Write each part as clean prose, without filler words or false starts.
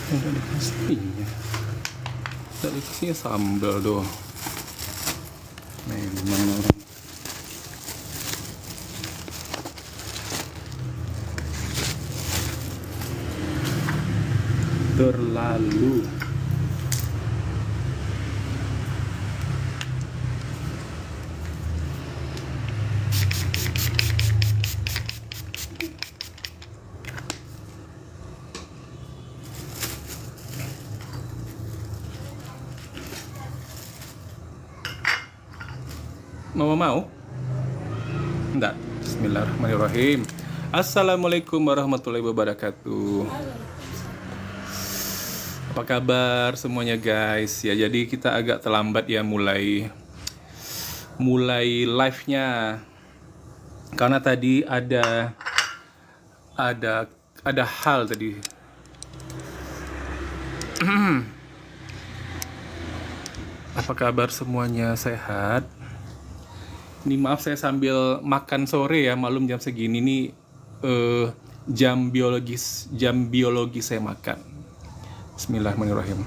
Enggak dikasihnya. Tak dikasihnya sambal doang. Memang orang. Terlalu. Mama mau? Enggak. Bismillahirrahmanirrahim. Assalamualaikum warahmatullahi wabarakatuh. Apa kabar semuanya guys? Ya jadi kita agak terlambat ya mulai live-nya. Karena tadi ada hal tadi. Apa kabar semuanya, sehat? Ini maaf saya sambil makan sore ya, malum jam segini nih jam biologis saya makan. Bismillahirrahmanirrahim.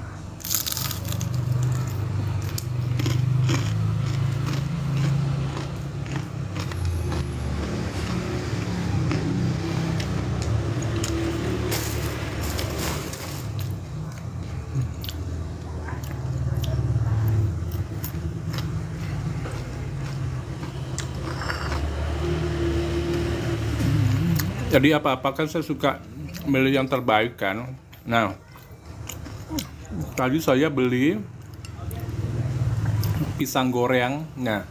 Jadi apa-apa kan saya suka beli yang terbaik kan. Nah, tadi saya beli pisang goreng. Nah,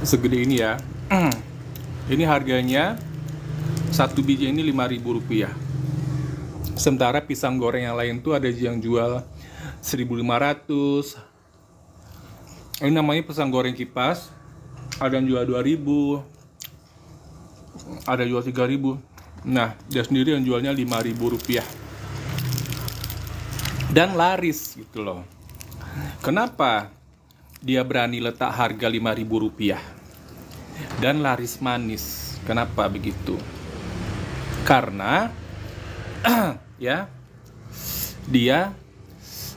segede ini ya. Ini harganya satu biji ini Rp5.000. Sementara pisang goreng yang lain tuh ada yang jual 1.500. Ini namanya pisang goreng kipas. Ada yang jual 2.000. Ada jual 3.000. Nah, dia sendiri yang jualnya Rp5.000. Dan laris gitu loh. Kenapa dia berani letak harga Rp5.000? Dan laris manis. Kenapa begitu? Karena ya dia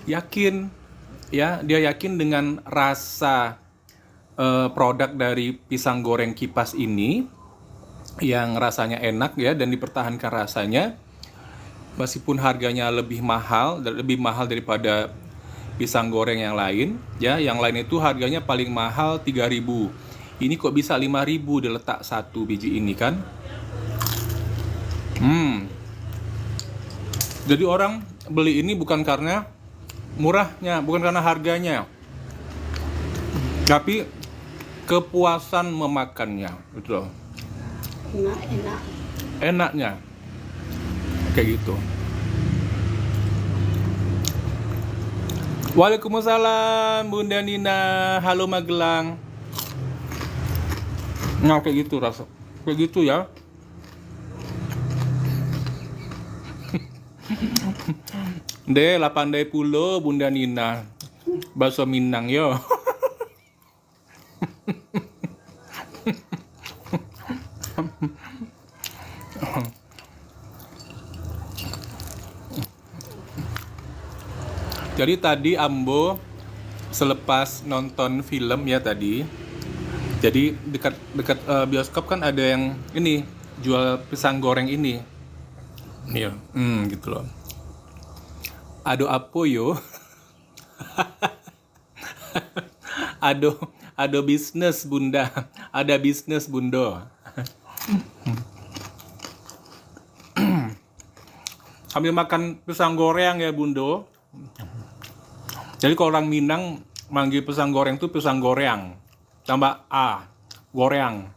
yakin dengan rasa produk dari pisang goreng kipas ini yang rasanya enak ya dan dipertahankan rasanya meskipun harganya lebih mahal daripada pisang goreng yang lain ya. Yang lain itu harganya paling mahal 3.000. Ini kok bisa 5.000 diletak satu biji ini kan. Jadi orang beli ini bukan karena murahnya, bukan karena harganya, tapi kepuasan memakannya gitu loh. Enaknya kayak gitu. Waalaikumsalam Bunda Nina. Halo Magelang. Nah kayak gitu rasa. Kayak gitu ya. De 80 Bunda Nina. Bakso Minang yo. Jadi tadi Ambo selepas nonton film ya tadi. Jadi dekat bioskop kan ada yang ini jual pisang goreng ini. Nih, gitu loh. Ado apa yo? Ado bisnis Bunda. Ada bisnis Bundo. Sambil makan pisang goreng ya Bundo. Jadi kalau orang Minang manggil pisang goreng itu pisang goreng tambah a goreng.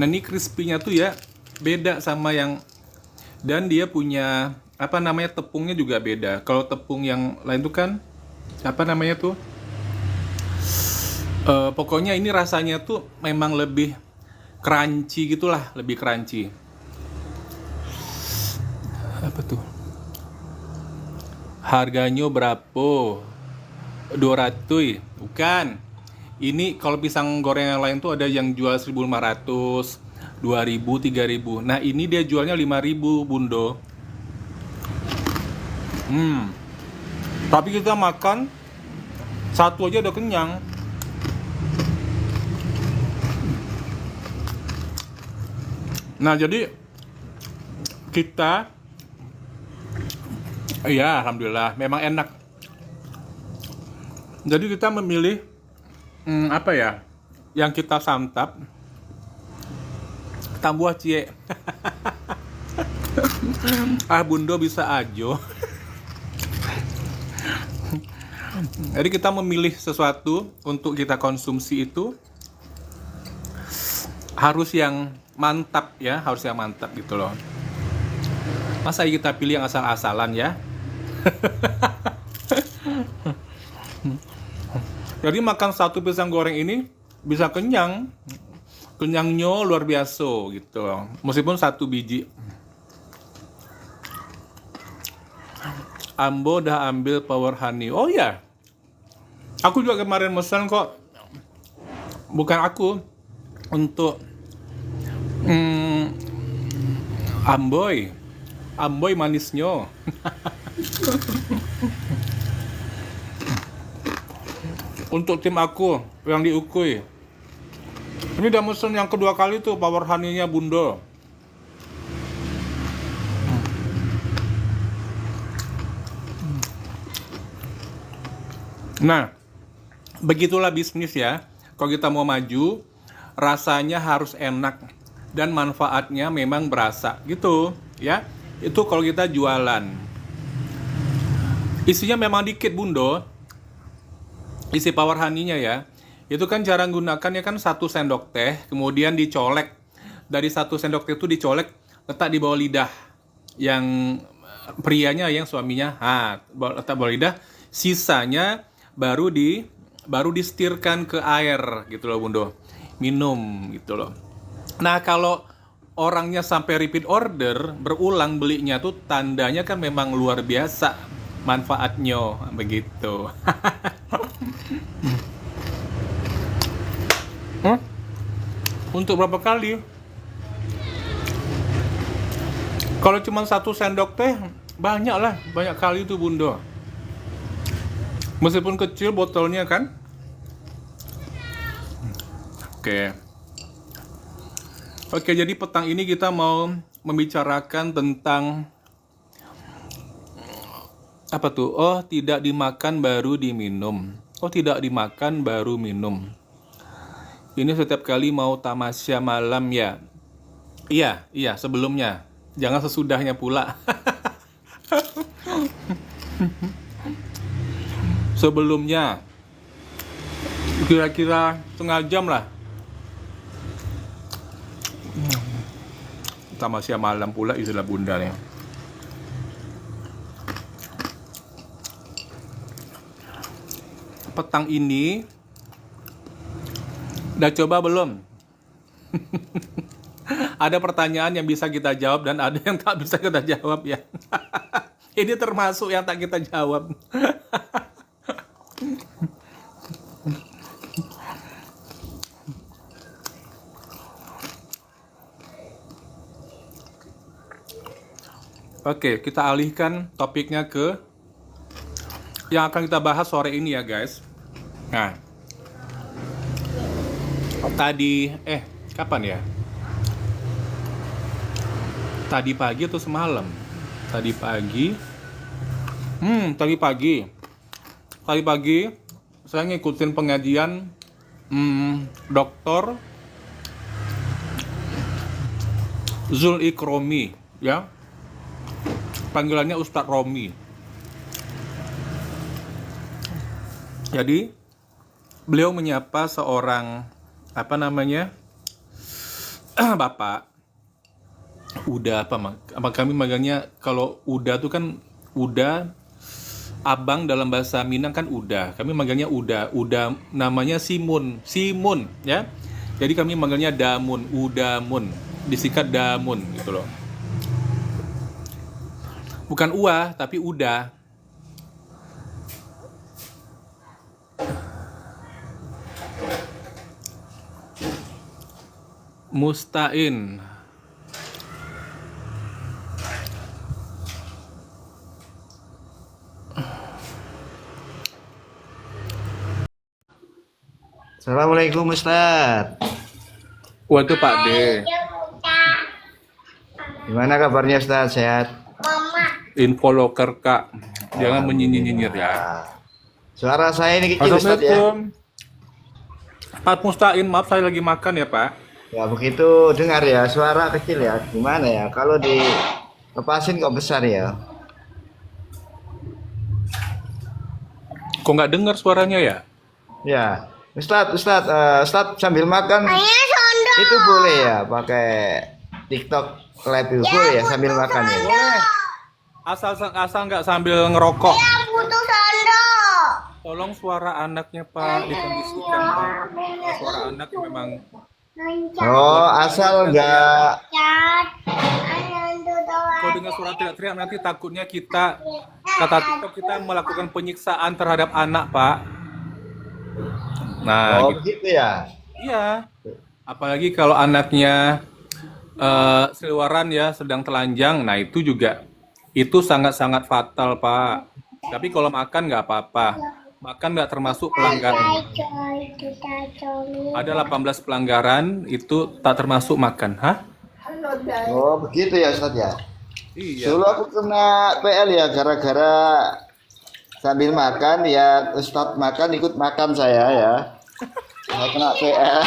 Nah ini crispy-nya tuh ya beda sama yang, dan dia punya apa namanya, tepungnya juga beda. Kalau tepung yang lain tuh kan apa namanya tuh pokoknya ini rasanya tuh memang lebih crunchy gitulah, lebih crunchy. Apa tuh? Harganya berapa? 200? Bukan. Ini kalau pisang goreng yang lain tuh ada yang jual 1.500, 2.000, 3.000. Nah, ini dia jualnya 5.000, Bundo. Tapi kita makan satu aja udah kenyang. Nah, jadi kita, ya alhamdulillah memang enak. Jadi kita memilih apa ya, yang kita santap tambuah cie. Bundo bisa ajo. Jadi kita memilih sesuatu untuk kita konsumsi itu harus yang mantap ya, harus yang mantap gitu loh. Masa kita pilih yang asal-asalan ya? Jadi makan satu pisang goreng ini bisa kenyang. Kenyangnya luar biasa gitu. Meskipun satu biji. Ambo udah ambil power honey. Oh ya. Aku juga kemarin pesan kok. Bukan aku. Untuk Amboy manisnya. Untuk tim aku yang diukui. Ini udah mesen yang kedua kali tuh power honey-nya Bundo. Nah, begitulah bisnis ya. Kalau kita mau maju, rasanya harus enak dan manfaatnya memang berasa gitu ya. Itu kalau kita jualan. Isinya memang dikit, Bundo. Isi power honey-nya ya. Itu kan cara gunakannya kan 1 sendok teh, kemudian dicolek. Dari 1 sendok teh itu dicolek, letak di bawah lidah. Yang prianya, yang suaminya, letak bawah lidah. Sisanya baru distirkan ke air gitu loh, Bundo. Minum gitu loh. Nah, kalau orangnya sampai repeat order, berulang belinya tuh tandanya kan memang luar biasa manfaatnya begitu. Untuk berapa kali? Kalau cuma 1 sendok teh, banyak kali itu, Bundo. Meskipun kecil botolnya kan. Oke, jadi petang ini kita mau membicarakan tentang apa tuh? Oh, tidak dimakan baru diminum. Oh, tidak dimakan baru minum. Ini setiap kali mau tamasya malam ya. Iya, sebelumnya. Jangan sesudahnya pula. Sebelumnya. Kira-kira setengah jam lah. Tamasya malam pula istilah Bunda nih. Petang ini udah coba belum? Ada pertanyaan yang bisa kita jawab dan ada yang tak bisa kita jawab ya. Ini termasuk yang tak kita jawab. Oke, kita alihkan topiknya ke yang akan kita bahas sore ini ya guys. Nah, kapan ya? Tadi pagi atau semalam? Tadi pagi saya ngikutin pengajian Dr. Zul Ikromi ya. Panggilannya Ustadz Romi. Jadi beliau menyapa seorang bapak Uda apa kami magangnya, kalau Uda tuh kan Uda, abang dalam bahasa Minang kan Uda, kami manggilnya Uda namanya Simun ya. Jadi kami manggilnya Damun, Udamun, disikat Damun gitu loh. Bukan Ua tapi Uda. Mustain. Assalamualaikum Ustadz. Waduh Pak D. Gimana kabarnya Ustadz? Sehat? Info loker Kak. Jangan menyinyir-nyinyir ya. Ah, suara saya ini kecil Ustadz ya? Assalamualaikum. Pak Mustain, maaf saya lagi makan ya Pak. Ya begitu dengar ya, suara kecil ya. Gimana ya? Kalau dilepasin kok besar ya? Kok nggak dengar suaranya ya? Ya, Ustadz sambil makan itu boleh ya pakai TikTok live itu boleh ya sambil makan ya? Boleh. Asal nggak sambil ngerokok. Tolong suara anaknya Pak dikondisikan Pak. Suara anak memang Oh, asal nggak. kalau dengar suara teriak-teriak nanti takutnya kita kata TikTok kita melakukan penyiksaan terhadap anak Pak. Nah, Oh gitu. begitu ya? Iya. Apalagi kalau anaknya seliweran ya, sedang telanjang. Nah, itu sangat-sangat fatal, Pak. Tapi kalau makan nggak apa-apa. Makan nggak termasuk pelanggaran. Ada 18 pelanggaran, itu tak termasuk makan. Hah? Oh begitu ya Ustadz ya? Iya, Dulu Pak. aku kena PL ya gara-gara sambil makan ya Ustadz makan ikut makan saya ya. Saya kena PL.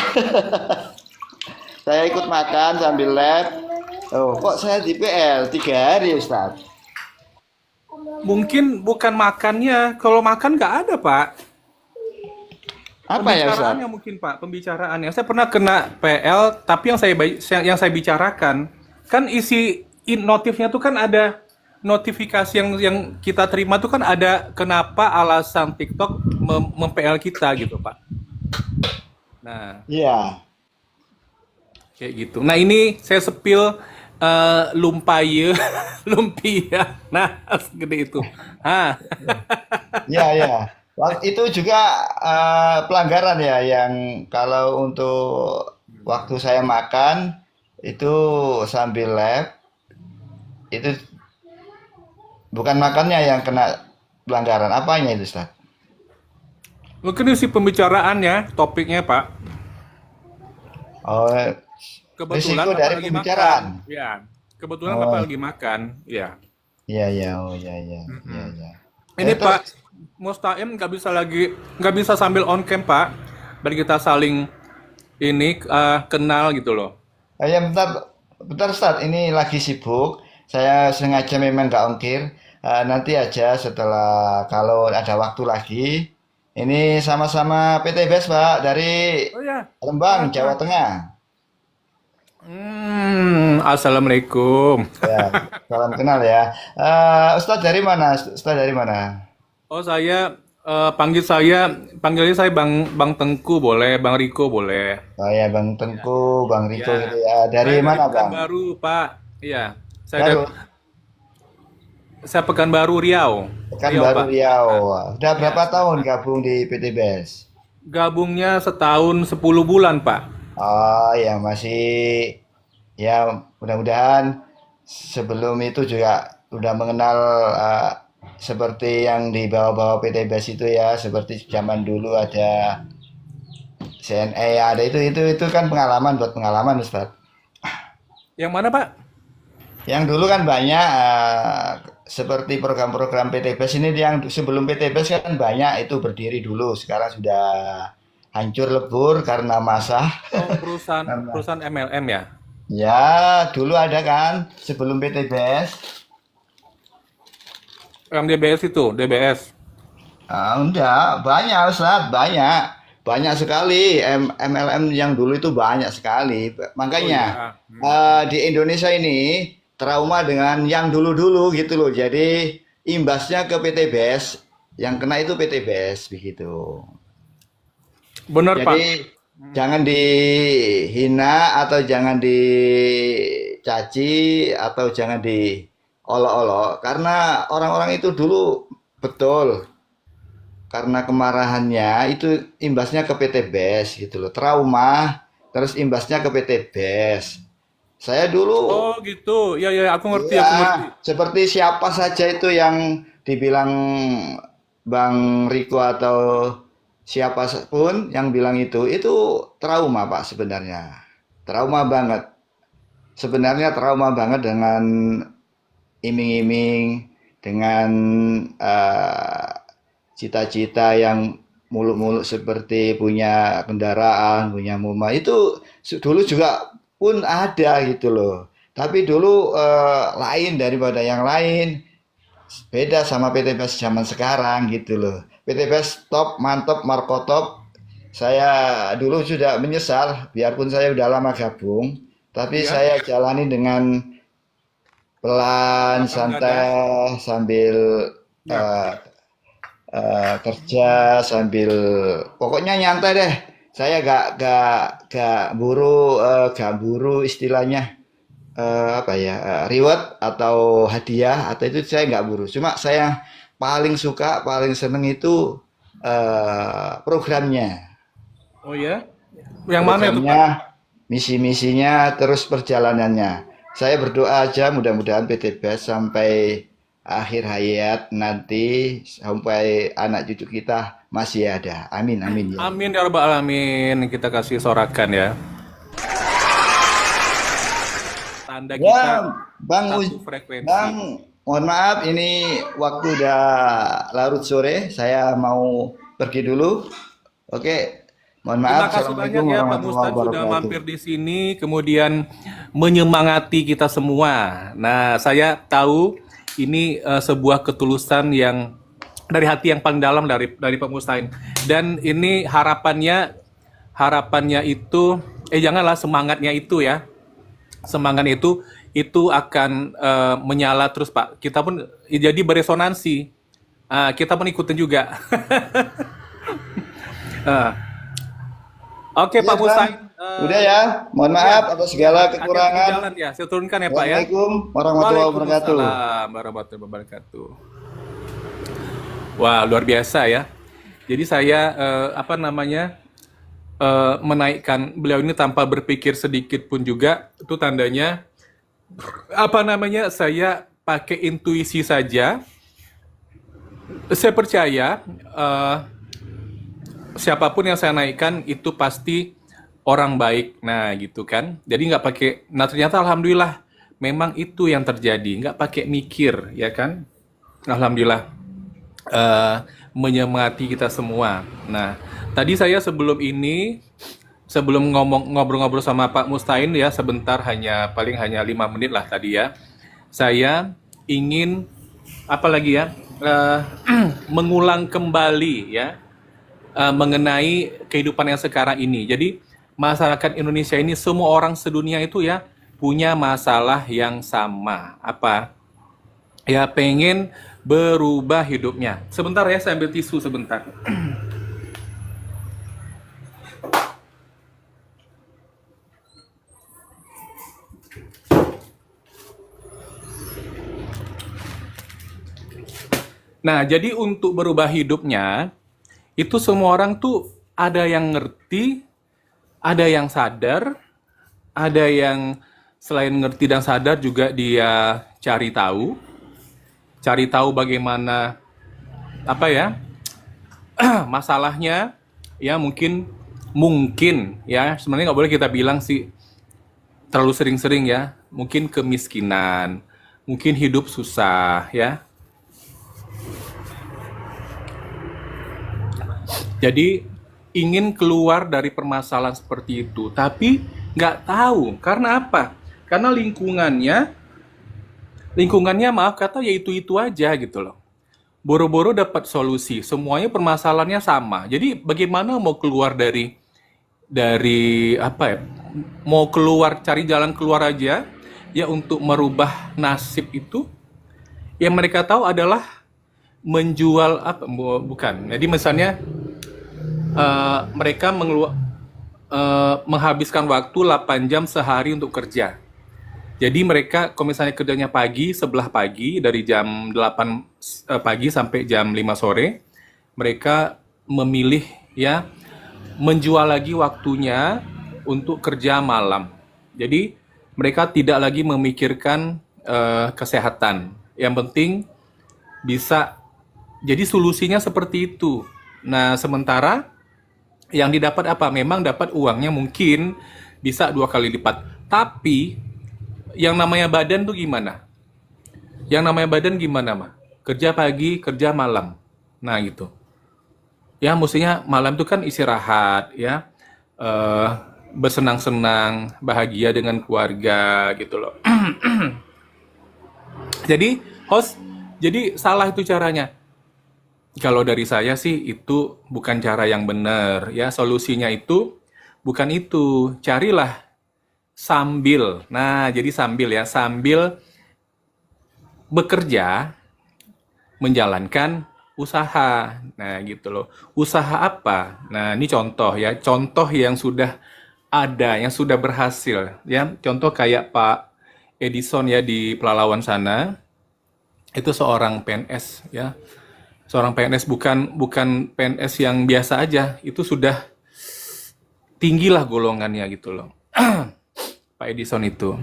Saya ikut makan sambil lab. Oh kok saya di PL 3 hari Ustadz? Mungkin bukan makannya. Kalau makan nggak ada, Pak. Apa ya Ustadz? Pembicaraannya mungkin, Pak. Pembicaraannya. Saya pernah kena PL, tapi yang saya bicarakan, kan notifnya tuh kan ada notifikasi yang kita terima tuh kan ada kenapa alasan TikTok mem-PL kita gitu, Pak. Nah, Iya. kayak gitu. Nah, ini saya sepil lumpia, lumpia. Nah, segede itu. Ah, Iya, iya. Itu juga pelanggaran ya yang kalau untuk waktu saya makan itu sambil lab itu bukan makannya yang kena pelanggaran. Apanya itu, Ustaz? mungkin isi pembicaraannya, topiknya, Pak. Oh, Kebetulan risiko Bapak dari lagi pembicaraan. makan. Ya, kebetulan Bapak Oh, lagi makan. Ya. iya, iya, oh, iya, iya, iya, iya. Ini Terus, Pak Mustaim nggak bisa sambil on cam Pak. Biar kita saling ini kenal gitu loh. ya bentar, bentar, Ustaz. Ini lagi sibuk. Saya sengaja memang nggak ongkir. Nanti aja setelah kalau ada waktu lagi. Ini sama-sama PT BES, Pak, dari Oh ya. Lembang, Jawa Tengah. Assalamualaikum. Ya, salam kenal ya. Ustadz dari mana? Ustadz dari mana? Oh panggilnya saya Bang Tengku boleh, Bang Riko boleh. Oh ya, Bang Tengku, Bang Riko gitu Ya, ya. saya Dari dari mana, Bang? Pekanbaru Pak. Iya, Baru, saya Pekanbaru Riau, Riau Pekanbaru Pak. Riau. Udah Ya, berapa tahun gabung di PT BES? gabungnya setahun 10 bulan Pak. Oh ya, masih ya mudah-mudahan sebelum itu juga udah mengenal seperti yang dibawa-bawa PT BES itu ya, seperti zaman dulu ada CNE ada itu kan pengalaman buat pengalaman Ustaz. Yang mana Pak? Yang dulu kan banyak seperti program-program PT BES ini yang sebelum PT BES kan banyak itu berdiri dulu, sekarang sudah hancur lebur karena masa. Oh, perusahaan Karena- perusahaan MLM ya? Ya, dulu ada kan sebelum PT BES. Yang DBS itu, DBS. Enggak, banyak Ustaz, banyak. Banyak sekali MLM yang dulu itu banyak sekali. Oh Makanya ya. di Indonesia ini trauma dengan yang dulu-dulu gitu loh. Jadi imbasnya ke PT BES, yang kena itu PT BES begitu. Benar Pak. Jadi jangan dihina atau jangan dicaci atau jangan diolok-olok karena orang-orang itu dulu betul karena kemarahannya itu imbasnya ke PT BES gitu loh. Trauma terus imbasnya ke PT BES. Saya dulu, Oh gitu. Ya ya, aku ngerti, ya, aku ngerti. seperti siapa saja itu yang dibilang Bang Riko atau siapa pun yang bilang itu trauma Pak sebenarnya. Trauma banget. Sebenarnya trauma banget dengan iming-iming, dengan eh, cita-cita yang muluk-muluk seperti punya kendaraan, punya rumah. Itu dulu juga pun ada gitu loh. Tapi dulu lain daripada yang lain. Beda sama PT PES zaman sekarang gitu loh. PT PES top, mantap, markotop. Saya dulu sudah menyesal, biarpun saya udah lama gabung, tapi Ya, saya jalani dengan pelan, lapang dada. santai, sambil Ya. eh, kerja, sambil pokoknya nyantai deh. Saya gak buru istilahnya apa ya, reward atau hadiah atau itu saya nggak buru. Cuma saya paling suka, paling seneng itu programnya, Oh ya. Yang mana itu, programnya, Pak? misi-misinya, terus perjalanannya. Saya berdoa aja mudah-mudahan PT BES sampai akhir hayat nanti, sampai anak cucu kita masih ada. Amin, amin ya. Amin ya rabbal alamin. Kita kasih sorakan ya. Tanda Ya, kita Bang, satu frekuensi. Bang, mohon maaf ini waktu udah larut sore, saya mau pergi dulu. Oke, mohon Terima maaf. kasih Assalamualaikum banyak ya Pak warahmatullahi Mustan sudah wabarakatuh. mampir di sini, kemudian menyemangati kita semua. Nah, saya tahu ini sebuah ketulusan yang dari hati yang paling dalam dari Pak Mustain. Dan ini harapannya itu janganlah semangatnya itu ya. Semangat itu akan menyala terus Pak. Kita pun jadi beresonansi. Kita pun ikutin juga. Ah, Oke Iya, Pak Bang. Mustain. Udah ya. Mohon Ya, maaf atas ya, segala hati-hati di kekurangan. jalan ya. Saya turunkan ya Pak ya. Assalamualaikum warahmatullahi wabarakatuh. Waalaikumsalam warahmatullahi wabarakatuh. Wah, luar biasa ya. Jadi saya menaikkan beliau ini tanpa berpikir sedikit pun juga itu tandanya saya pakai intuisi saja. Saya percaya siapapun yang saya naikkan itu pasti orang baik. Nah, gitu kan. Jadi nggak pakai. Nah, ternyata alhamdulillah memang itu yang terjadi. Nggak pakai mikir, ya kan? Alhamdulillah eh, menyemangati kita semua. Nah, tadi saya sebelum ngobrol-ngobrol sama Pak Mustain ya sebentar paling hanya 5 menit lah tadi ya. Saya ingin apa lagi ya mengulang kembali ya mengenai kehidupan yang sekarang ini. Jadi masyarakat Indonesia ini semua orang sedunia itu ya punya masalah yang sama. Apa? Ya pengen berubah hidupnya. Sebentar ya, saya ambil tisu sebentar. Nah, jadi untuk berubah hidupnya, itu semua orang tuh ada yang ngerti, ada yang sadar, ada yang selain ngerti dan sadar juga dia cari tahu bagaimana apa ya masalahnya ya mungkin ya sebenarnya nggak boleh kita bilang sih terlalu sering-sering ya mungkin kemiskinan mungkin hidup susah ya jadi ingin keluar dari permasalahan seperti itu tapi nggak tahu karena apa karena lingkungannya maaf kata ya itu aja gitu loh boro-boro dapat solusi semuanya permasalahannya sama jadi bagaimana mau keluar dari apa ya mau keluar cari jalan keluar aja ya untuk merubah nasib itu yang mereka tahu adalah menjual apa bukan jadi misalnya mereka menghabiskan waktu 8 jam sehari untuk kerja jadi mereka kalau misalnya kerjanya pagi sebelah pagi dari jam 8 pagi sampai jam 5 sore mereka memilih ya menjual lagi waktunya untuk kerja malam. Jadi mereka tidak lagi memikirkan kesehatan. Yang penting bisa, jadi solusinya seperti itu. Nah, sementara yang didapat apa? Memang dapat uangnya mungkin bisa 2 kali lipat. Tapi yang namanya badan tuh gimana? Yang namanya badan gimana, mah? Kerja pagi, kerja malam. Nah, gitu. Ya, mestinya malam itu kan istirahat, ya. Eh, bersenang-senang, bahagia dengan keluarga, gitu loh. Jadi, host, jadi salah itu caranya. Kalau dari saya sih itu bukan cara yang benar, ya. Solusinya itu bukan itu. Carilah sambil. Nah, jadi sambil ya, sambil bekerja menjalankan usaha. Nah, gitu loh. Usaha apa? Nah, ini contoh ya, contoh yang sudah ada, yang sudah berhasil ya. Contoh kayak Pak Edison ya di Pelalawan sana, itu seorang PNS ya. Seorang PNS, bukan PNS yang biasa aja, itu sudah tinggilah golongannya gitu loh. Pak Edison itu.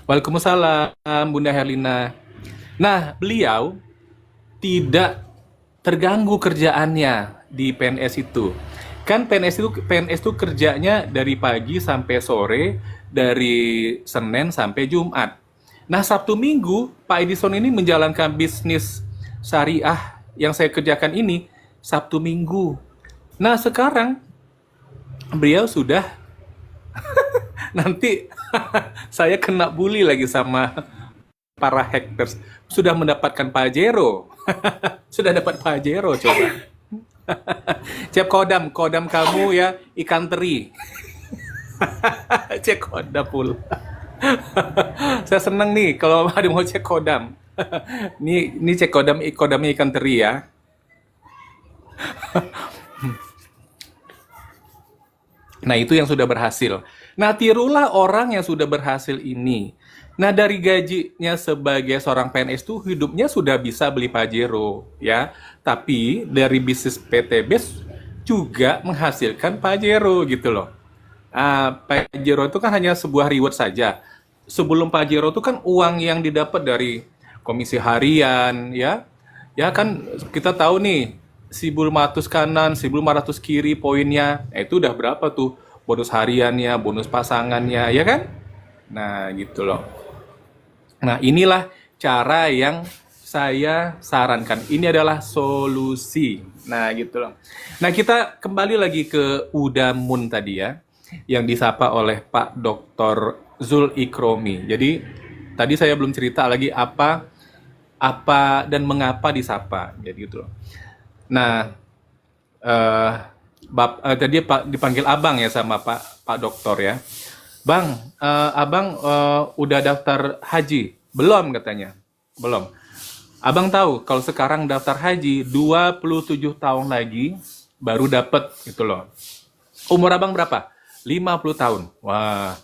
Waalaikumsalam Bunda Herlina. Nah, beliau tidak terganggu kerjaannya di PNS itu. Kan PNS itu kerjanya dari pagi sampai sore, dari Senin sampai Jumat. Nah, Sabtu Minggu Pak Edison ini menjalankan bisnis syariah yang saya kerjakan ini Sabtu Minggu. Nah, sekarang beliau sudah nanti saya kena bully lagi sama para hackers. Sudah mendapatkan Pajero. Sudah dapat Pajero coba. Cek kodam kamu ya ikan teri. Cek kodam pula. Saya seneng nih kalau ada mau cek kodam. Ini cek kodamnya ikan teri ya. Nah, itu yang sudah berhasil. Nah, tirulah orang yang sudah berhasil ini. Nah, dari gajinya sebagai seorang PNS itu hidupnya sudah bisa beli Pajero, ya. Tapi dari bisnis PT BES juga menghasilkan Pajero gitu loh. Pajero itu kan hanya sebuah reward saja. Sebelum Pajero itu kan uang yang didapat dari komisi harian, ya. Ya kan kita tahu nih, 1.500 kanan, 1.500 kiri poinnya. Itu udah berapa tuh? Bonus hariannya, bonus pasangannya, ya kan? Nah, gitu loh. Nah, inilah cara yang saya sarankan. Ini adalah solusi. Nah, gitu loh. Nah, kita kembali lagi ke Udamun tadi ya, yang disapa oleh Pak Dr. Zul Ikromi. Jadi, tadi saya belum cerita lagi apa dan mengapa disapa. Jadi gitu loh. Nah, tadi Pak dipanggil Abang ya sama Pak Doktor ya. Bang, Abang udah daftar haji? Belum katanya. Belum. Abang tahu kalau sekarang daftar haji 27 tahun lagi baru dapat gitu loh. Umur Abang berapa? 50 tahun. Wah.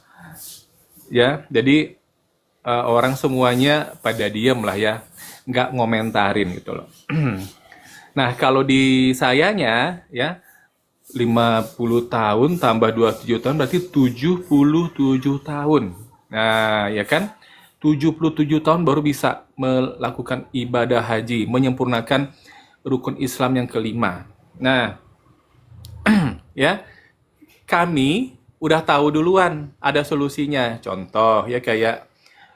Ya, jadi orang semuanya pada diem lah ya. Nggak ngomentarin gitu loh. Nah, kalau di sayanya ya 50 tahun tambah 27 tahun berarti 77 tahun. Nah, ya kan? 77 tahun baru bisa melakukan ibadah haji, menyempurnakan rukun Islam yang kelima. Nah, ya, kami udah tahu duluan ada solusinya. Contoh ya kayak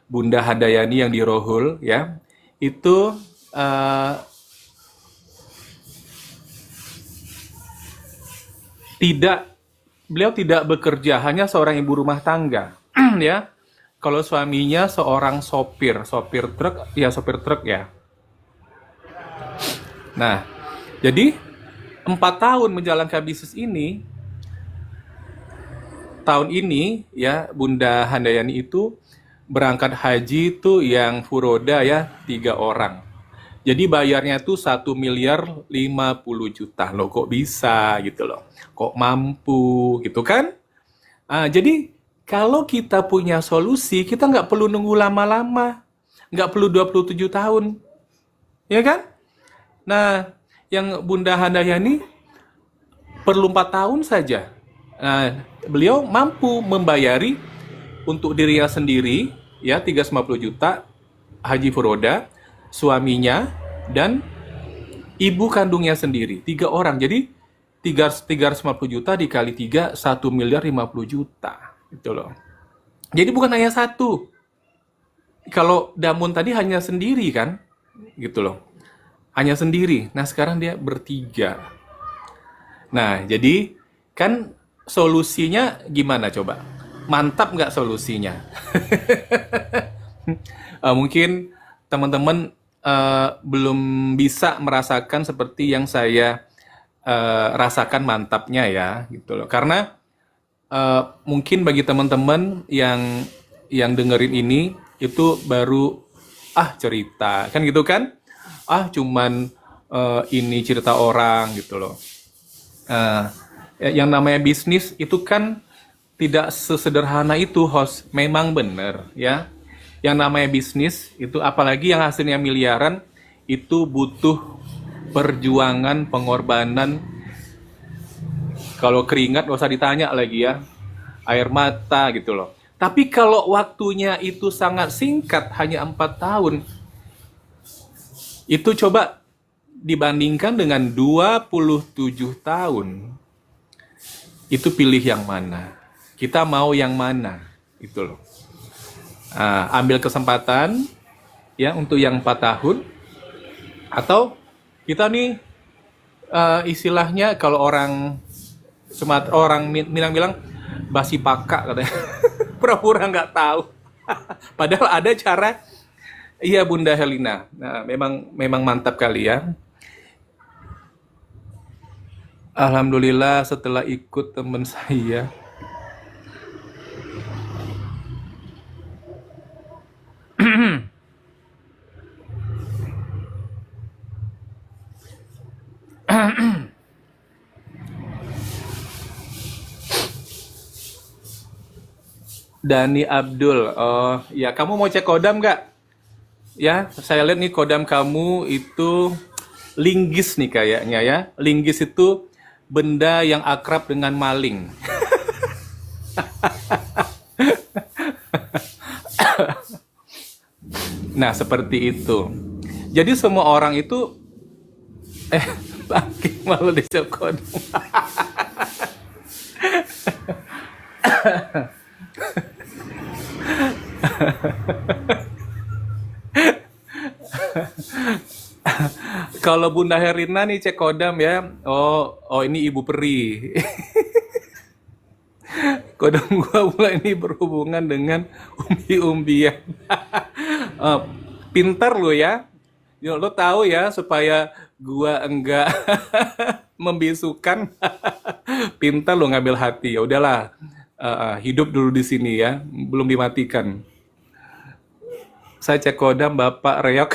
Bunda Handayani yang di Rohul ya. Itu beliau tidak bekerja, hanya seorang ibu rumah tangga ya. Kalau suaminya seorang sopir truk ya. Nah, jadi 4 tahun menjalankan bisnis ini, tahun ini ya Bunda Handayani itu berangkat haji itu yang furoda ya 3 orang. Jadi bayarnya tuh 1.050.000.000 loh, kok bisa gitu loh, kok mampu gitu kan? Jadi kalau kita punya solusi, kita nggak perlu nunggu lama-lama, nggak perlu 27 tahun, ya kan? Nah, yang Bunda Handayani perlu 4 tahun saja. Nah, beliau mampu membayari untuk dirinya sendiri ya 350 juta haji furoda, suaminya dan ibu kandungnya sendiri, 3 orang. Jadi 350 juta dikali 3, 1.050.000.000 gitu loh. Jadi bukan hanya satu. Kalau Damun tadi hanya sendiri kan, gitu loh. Hanya sendiri. Nah sekarang dia bertiga. Nah jadi kan solusinya gimana coba? Mantap nggak solusinya? Mungkin teman-teman belum bisa merasakan seperti yang saya rasakan mantapnya ya, gitu loh. Karena mungkin bagi teman-teman yang dengerin ini itu baru cerita kan gitu kan, cuman ini cerita orang gitu loh. Yang namanya bisnis itu kan tidak sesederhana itu, host. Memang benar ya. Yang namanya bisnis itu apalagi yang hasilnya miliaran itu butuh perjuangan, pengorbanan. Kalau keringat gak usah ditanya lagi ya, air mata gitu loh. Tapi kalau waktunya itu sangat singkat, hanya 4 tahun, itu coba dibandingkan dengan 27 tahun, itu pilih yang mana? Kita mau yang mana? Itu loh. Ambil kesempatan ya untuk yang 4 tahun, atau kita nih istilahnya kalau orang Minang bilang basi pakak katanya. Pura-pura nggak tahu. Padahal ada cara. Iya Bunda Helena. Nah, memang mantap kali ya. Alhamdulillah setelah ikut teman saya. Dani Abdul. Oh, ya kamu mau cek kodam nggak? Ya, saya lihat nih kodam kamu itu linggis nih kayaknya ya. Linggis itu benda yang akrab dengan maling. Nah, seperti itu. Jadi semua orang itu bangkit malu dicek kodam. Kalau Bunda Herina nih cek kodam ya. Oh ini Ibu Peri. Kodam gua mulai ini berhubungan dengan umbi-umbian. Pintar lo ya. Lo tahu ya supaya gua enggak membisukan. Pintar lo ngambil hati. Ya udahlah. Hidup dulu di sini ya. Belum dimatikan. Saya cek kodam Bapak reok.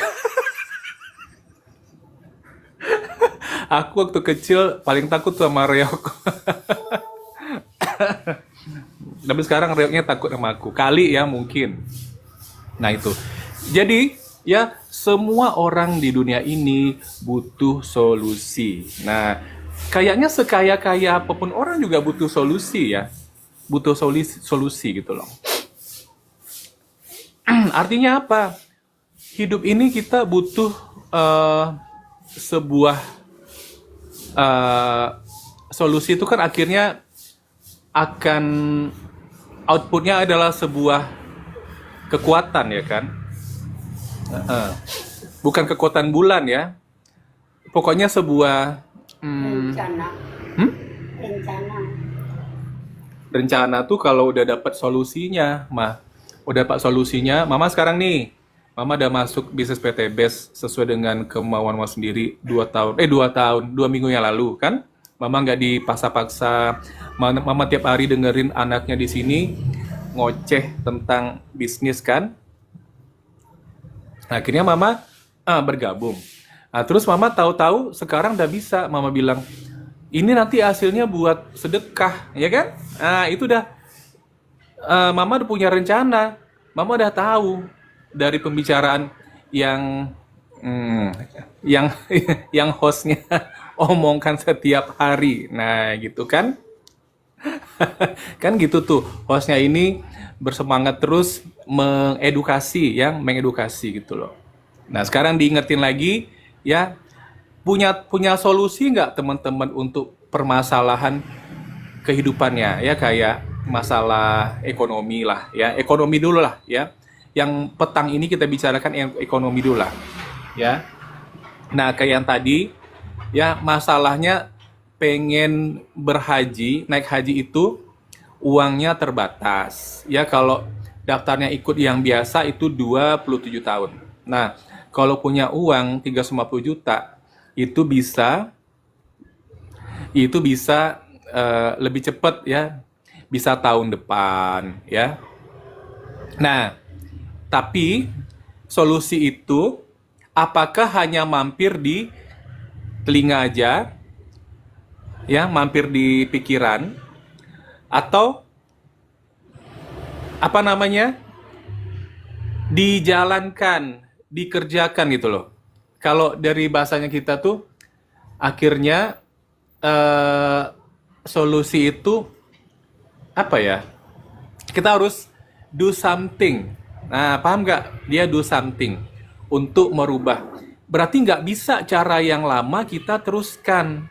Aku waktu kecil paling takut sama reok. Tapi sekarang reoknya takut sama aku. Kali ya mungkin. Nah itu. Jadi ya semua orang di dunia ini butuh solusi. Nah kayaknya sekaya-kaya apapun orang juga butuh solusi ya. Butuh solusi gitu loh. Artinya apa? Hidup ini kita butuh sebuah solusi itu kan akhirnya akan outputnya adalah sebuah kekuatan ya kan. Bukan kekuatan bulan ya. Pokoknya sebuah rencana. Rencana tuh kalau udah dapat solusinya, udah dapat solusinya, Mama sekarang nih, Mama udah masuk bisnis PT Best sesuai dengan kemauan Mama sendiri 2 minggu yang lalu kan? Mama nggak dipaksa-paksa, Mama tiap hari dengerin anaknya di sini ngoceh tentang bisnis kan? Nah, akhirnya Mama bergabung. Nah, terus Mama tahu-tahu sekarang udah bisa, Mama bilang, ini nanti hasilnya buat sedekah, ya kan? Nah, itu udah Mama udah punya rencana. Mama udah tahu dari pembicaraan yang yang hostnya omongkan setiap hari. Nah, gitu kan? Kan gitu tuh, hostnya ini bersemangat terus mengedukasi gitu loh. Nah, sekarang diingetin lagi ya, punya punya solusi nggak teman-teman untuk permasalahan kehidupannya ya, kayak masalah ekonomi lah ya, ekonomi dulu lah ya. Yang petang ini kita bicarakan yang ekonomi dulu lah ya. Nah, kayak yang tadi ya, masalahnya pengen berhaji, naik haji itu uangnya terbatas. Ya, kalau daftarnya ikut yang biasa itu 27 tahun. Nah, kalau punya uang 350 juta itu bisa lebih cepat ya. Bisa tahun depan ya. Nah, tapi solusi itu apakah hanya mampir di telinga aja ya, mampir di pikiran, atau apa namanya, dijalankan, dikerjakan gitu loh. Kalau dari bahasanya kita tuh akhirnya eh, solusi itu apa ya? Kita harus do something. Nah, paham nggak? Dia do something untuk merubah. Berarti nggak bisa cara yang lama kita teruskan.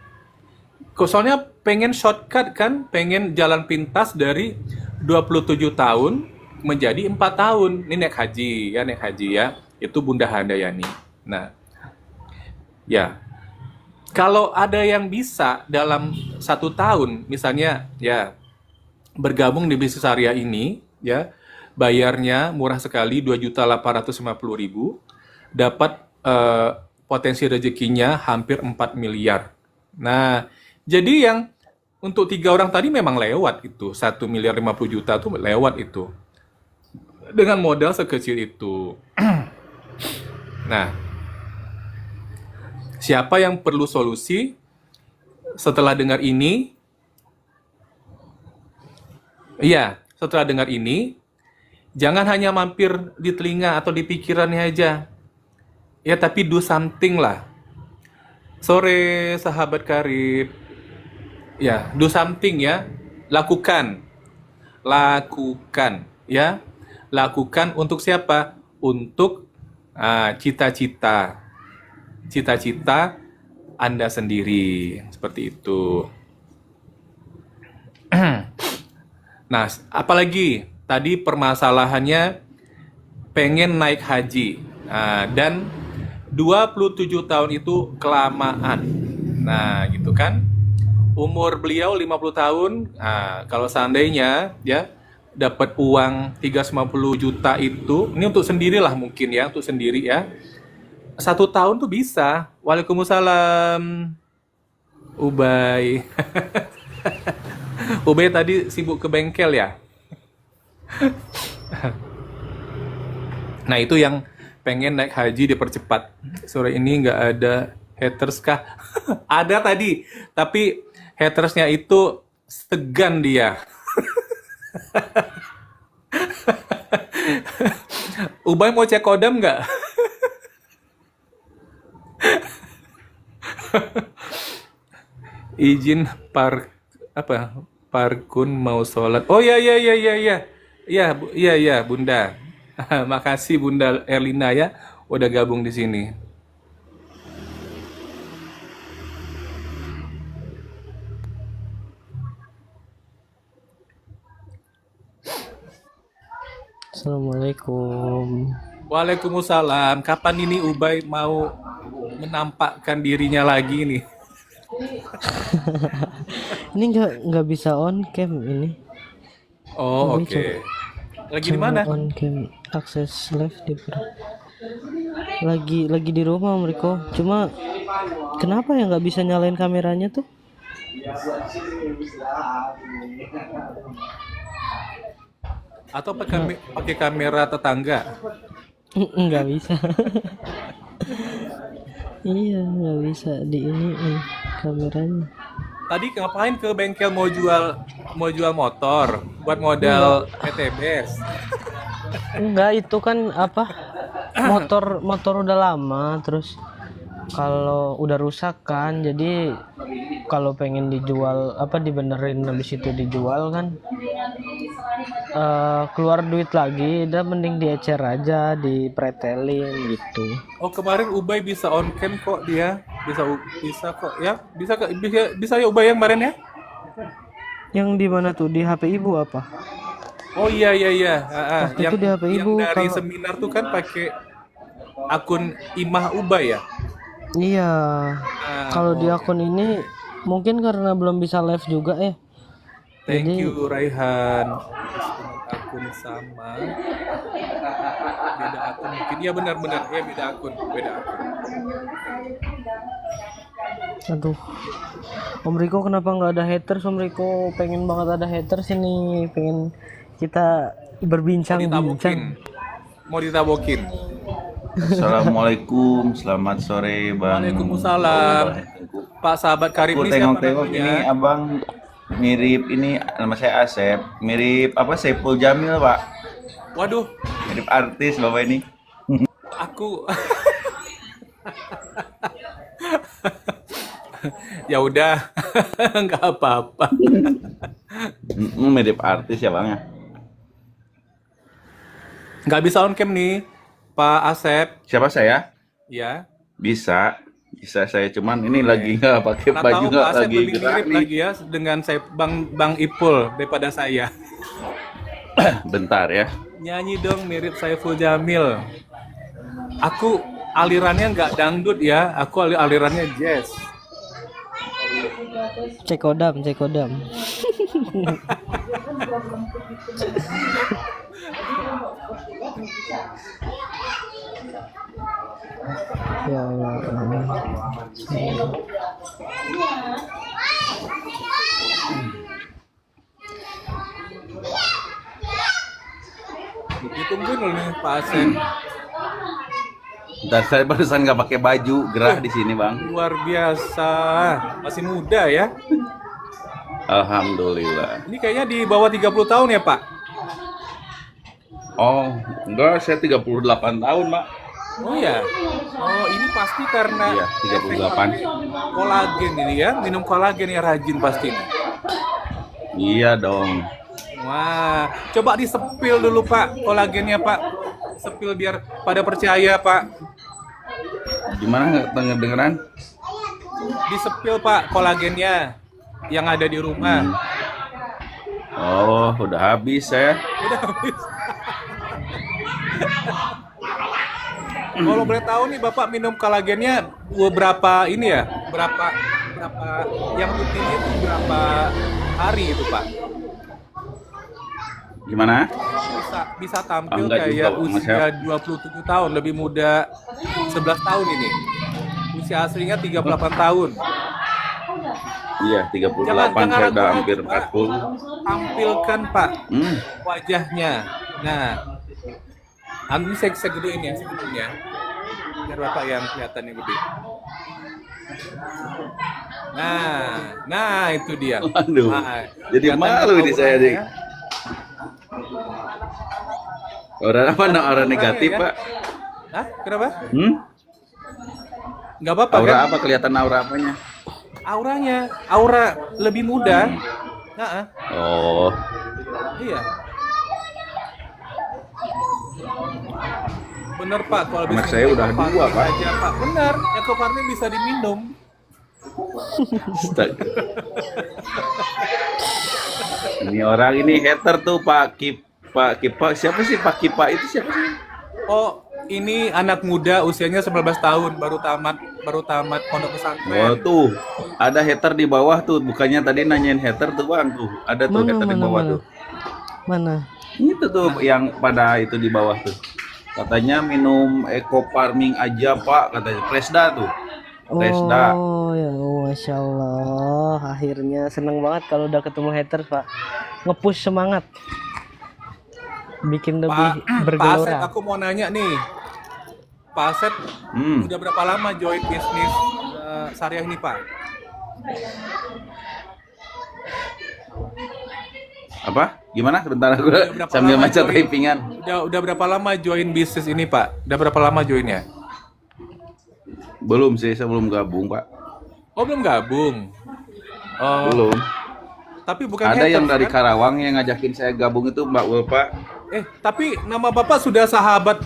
Soalnya pengen shortcut kan, pengen jalan pintas dari 27 tahun menjadi 4 tahun. Ini naik haji ya. Itu Bunda Handayani. Nah, ya. Kalau ada yang bisa dalam 1 tahun, misalnya ya bergabung di bisnis area ini, ya bayarnya murah sekali 2.850.000, dapat potensi rezekinya hampir 4 miliar. Nah, jadi yang untuk 3 orang tadi memang lewat itu, 1.050.000.000 tuh lewat itu dengan modal sekecil itu. Nah, siapa yang perlu solusi setelah dengar ini? Iya, setelah dengar ini, jangan hanya mampir di telinga atau di pikirannya aja. Ya, tapi do something lah. Sore, sahabat karib. Ya, do something ya. Lakukan. Lakukan. Ya. Lakukan untuk siapa? Untuk cita-cita. Cita-cita Anda sendiri. Seperti itu. Nah, apalagi tadi permasalahannya pengen naik haji. Dan 27 tahun itu kelamaan. Nah, gitu kan. Umur beliau 50 tahun. Nah, kalau seandainya ya dapat uang 350 juta itu, ini untuk sendirilah mungkin ya, untuk sendiri ya. 1 tahun tuh bisa. Waalaikumsalam, Ubay. Ubay tadi sibuk ke bengkel ya. Nah, itu yang pengen naik haji dipercepat. Sore ini nggak ada haters kah? Ada tadi, tapi hatersnya itu segan dia. Ubay mau cek kodam nggak? Izin parkun mau sholat. Oh ya ya ya ya ya ya ya ya Bunda. Makasih Bunda Erlina ya udah gabung di sini. Assalamualaikum. Waalaikumsalam. Kapan ini Ubay mau menampakkan dirinya lagi nih? Ini nggak bisa on cam ini. Oh, Ini oke. Lagi di mana? on cam akses live lagi di rumah Meriko. Cuma kenapa ya nggak bisa nyalain kameranya tuh? Atau pakai kamera tetangga? Nggak bisa. Iya nggak bisa di ini kameranya. Tadi ngapain ke bengkel mau jual motor buat modal PTBS? Enggak, itu kan apa? Motor udah lama, terus kalau udah rusak kan, jadi kalau pengen dijual apa dibenerin habis itu dijual kan keluar duit lagi, udah mending diecer aja, dipretelin gitu. Oh, kemarin Ubay bisa on cam kok dia. Bisa kok ya. Bisa ya Ubay yang kemarin ya? Yang di mana tuh, di HP ibu apa? Oh iya. Waktu itu di HP ibu yang dari kalau seminar tuh kan pakai akun Imah Ubay ya? iya, kalau di Oh, akun ini mungkin karena belum bisa live juga ya. thank Jadi you Raihan. Akun sama, beda akun mungkin. Iya benar-benar ya beda akun. aduh, Om Riko kenapa nggak ada haters? Om Riko pengen banget ada haters ini, pengen kita Mau berbincang-bincang. ditabokin. Assalamualaikum, selamat sore Bang. Waalaikumsalam. Pak sahabat karib Aku ini siapa tengok-tengok namanya? ini Abang mirip ini, nama saya Asep, mirip apa Saiful Jamil Pak, Waduh, mirip artis Bapak ini. aku ya udah nggak apa-apa. Mirip artis ya Bang ya. Nggak bisa on cam nih, Pak Asep. Siapa saya? Ya, Bisa saya cuman ini lagi nggak pakai karena baju, tahu nggak Pak Asep lagi lebih gerak mirip nih. lagi ya dengan saya Bang Ipul daripada saya. Bentar ya. Nyanyi dong mirip Saiful Jamil. Aku alirannya nggak dangdut ya, aku alirannya jazz. Cek kodam. Ya Allah. Ditungguin loh nih Pak Asep. Bentar, saya barusan nggak pakai baju, gerah di sini Bang. Luar biasa, masih muda ya. Alhamdulillah. Ini kayaknya di bawah 30 tahun ya Pak? Oh, enggak, saya 38 tahun Pak. Oh ya. Oh ini pasti karena Iya, 38. kolagen ini ya, minum kolagen ya rajin pasti nih. Iya dong. Wah, coba disepil dulu Pak kolagennya Pak. Sepil biar pada percaya Pak. Gimana nggak dengeran? Disepil Pak kolagennya yang ada di rumah. Oh, udah habis ya. Udah habis. Kalau boleh tahu nih Bapak minum kolagennya berapa ini ya? Berapa yang rutinnya itu berapa hari itu Pak? Gimana? Bisa tampil Enggak kayak juga, Mas, usia 27 tahun, lebih muda 11 tahun ini. Usia aslinya 38 tahun. Iya, 38, saya udah hampir 40. Tampilkan Pak Hmm, wajahnya. Nah, ini saya gedein ya, biar Bapak yang kelihatannya gede. Nah itu dia. Waduh, Nah, jadi kelihatan malu ini saya, Dik. auranya. Orang apa? Orang negatif, ya. Pak? Hah? Kenapa? Nggak apa-apa Aura kan? apa? Kelihatan aura apanya? Aura lebih muda. Nah, Oh, iya. Bener Pak, kalau habis Anak saya minum udah Ecofarmin dua, Pak. aja, Pak. Bener, Ecofarmin bisa diminum. astaga. Ini orang ini hater tuh Pak Kipa. Siapa sih Pak Kipa itu siapa sih? Oh, ini anak muda usianya 19 tahun, baru tamat pondok Oh pesantren. tuh, ada hater di bawah tuh. Bukannya tadi nanyain hater tuh Bang tuh. Ada tuh hater di bawah tuh. Mana? Itu tuh yang pada itu di bawah tuh. Katanya minum Eco Farming aja Pak, katanya. Presda tuh. Presda. Oh ya, Masya Allah. Akhirnya seneng banget kalau udah ketemu haters Pak. Nge-push semangat. Bikin lebih Pak Asep, bergelora. aku mau nanya nih. Pak Asep, udah berapa lama join bisnis syariah ini Pak? Apa? Gimana? Bentar aku Udah berapa sambil lama baca join? typingan. Udah berapa lama join bisnis ini Pak? Udah berapa lama joinnya? Belum sih, saya belum gabung Pak. Oh belum gabung. Oh, Belum. tapi bukan Ada yang haters, dari kan? Karawang yang ngajakin saya gabung itu Mbak Ulfa. Tapi nama Bapak sudah sahabat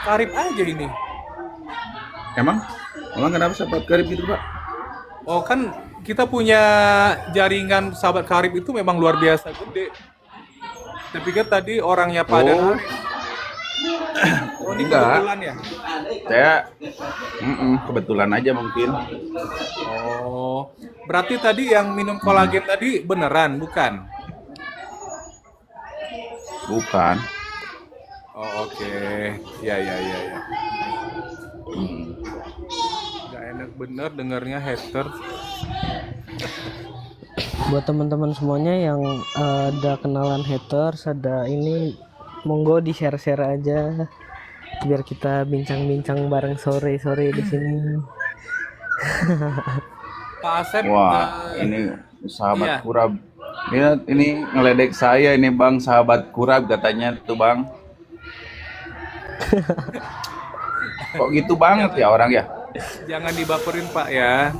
karib aja ini. Emang? Emang kenapa sahabat karib gitu Pak? Oh, kan kita punya jaringan sahabat karib itu memang luar biasa gede. Saya pikir tadi orangnya Pak dan Oh, Arif. Oh, ini enggak. kebetulan ya? Saya kebetulan aja mungkin. Oh, berarti tadi yang minum kolagen tadi beneran, bukan? Bukan. Oh, oke. Ya, ya, ya, ya. Hmm. Gak enak bener dengarnya hater. Buat teman-teman semuanya yang ada kenalan haters, ada ini, monggo di share-share aja biar kita bincang-bincang bareng sore-sore di sini. Pak Asep, Wah, ini iya. sahabat Kurab. Ini ngeledek saya ini Bang, sahabat Kurab katanya tuh Bang. Kok gitu banget ya orang ya? Jangan dibaperin Pak ya.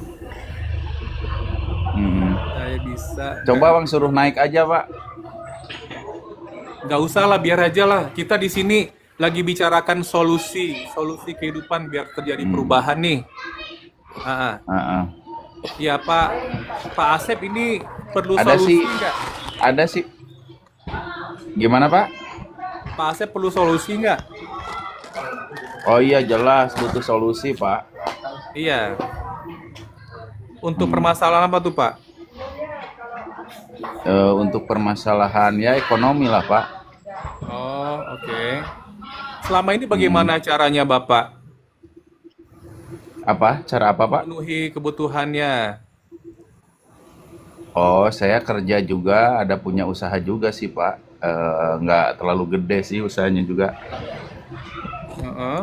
Hmm. Saya bisa. Coba Bang suruh naik aja Pak. Nggak usah lah, biar aja lah. Kita di sini lagi bicarakan solusi kehidupan biar terjadi perubahan nih. Ah, ah. Heeh. Ya Pak Asep ini perlu Ada solusi sih. nggak? Ada sih. Gimana Pak? Pak Asep perlu solusi nggak? Oh iya jelas butuh solusi Pak. Iya. Untuk permasalahan apa tuh Pak? Untuk permasalahan ya ekonomi lah Pak. Oh, oke. Selama ini bagaimana caranya Bapak Apa? Cara apa Pak? memenuhi kebutuhannya? Oh saya kerja juga, ada punya usaha juga sih Pak. Nggak terlalu gede sih usahanya juga. Heeh.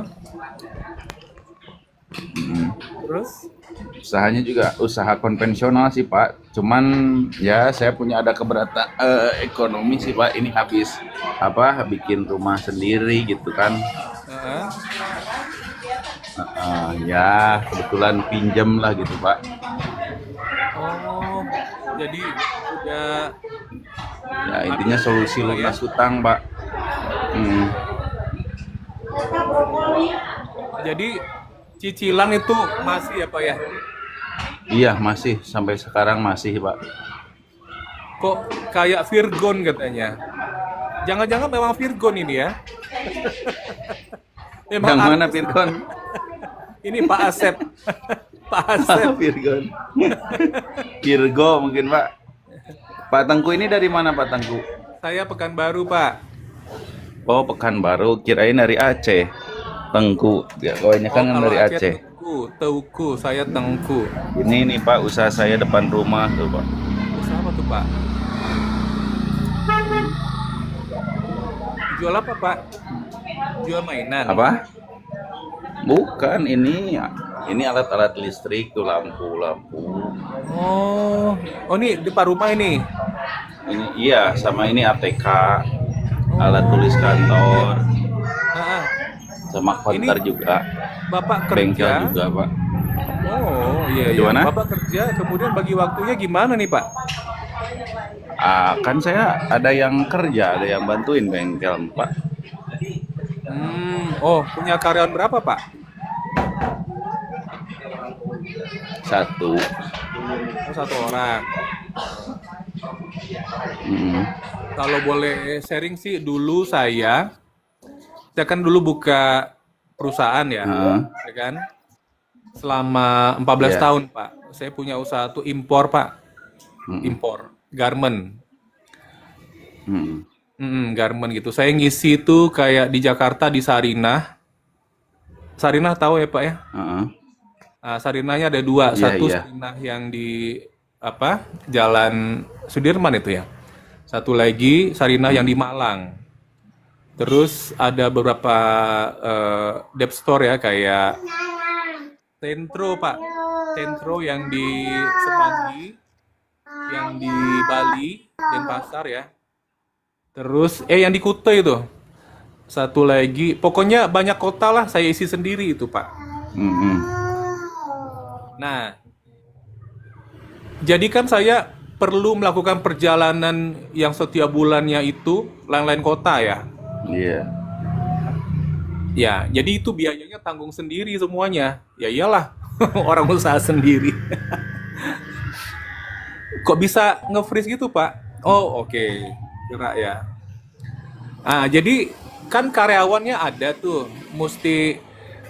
Mm. Terus? Usahanya juga usaha konvensional sih Pak. Cuman ya saya punya ada keberatan ekonomi sih Pak. Ini habis bikin rumah sendiri gitu kan. Heeh. Ya kebetulan pinjam lah gitu Pak. Oh, jadi udah Ya intinya solusi lunas utang Pak. Hmm. jadi cicilan itu masih ya Pak ya? Iya masih sampai sekarang masih Pak. Kok kayak Virgon katanya? Jangan-jangan memang Virgon ini ya? Yang Memang mana Virgon? ini Pak Asep. Pak Asep. Virgon. Virgo mungkin Pak. Pak Tengku ini dari mana Pak Tengku? Saya Pekanbaru Pak. Oh Pekanbaru, kirain dari Aceh. Tengku, ya kawinnya kan kalau dari Aceh. Teuku, saya Tengku. Ini nih Pak usaha saya depan rumah tuh Pak. Usaha apa tuh Pak? Jual apa Pak? Jual mainan. Apa? Bukan ini alat-alat listrik tuh lampu. Oh, ini depan rumah ini. Ini iya sama ini ATK, alat tulis kantor, Ah, sama konter Ini juga, Bapak bengkel kerja. juga Pak. Oh, iya iya. Gimana? Bapak kerja, kemudian bagi waktunya gimana nih Pak? Kan saya ada yang kerja, ada yang bantuin bengkel Pak. Oh, punya karyawan berapa Pak? Satu. Oh, satu orang. Mm. Kalau boleh sharing sih, dulu saya kan dulu buka perusahaan ya, Heeh. ya kan? Selama 14 Iya. tahun Pak. Saya punya usaha tuh impor Pak, impor garment. Mm. Garment gitu. Saya ngisi tuh kayak di Jakarta di Sarinah. Sarinah tahu ya Pak ya? Heeh. Sarinahnya ada dua. Iya, Satu iya. Sarinah yang di Jalan Sudirman itu ya. Satu lagi Sarinah yang di Malang. Terus ada beberapa dep store ya kayak Tentro Pak. Tentro yang di Semanggi, yang di Bali, Denpasar ya. Terus yang di Kuta itu. Satu lagi, pokoknya banyak kota lah saya isi sendiri itu Pak. Mm-mm. Nah, Jadi kan saya perlu melakukan perjalanan yang setiap bulannya itu lain-lain kota ya. Iya. Ya, jadi itu biayanya tanggung sendiri semuanya. Ya iyalah, orang usaha sendiri. Kok bisa nge-freeze gitu, Pak? Oh, oke. Kira ya. Jadi kan karyawannya ada tuh, mesti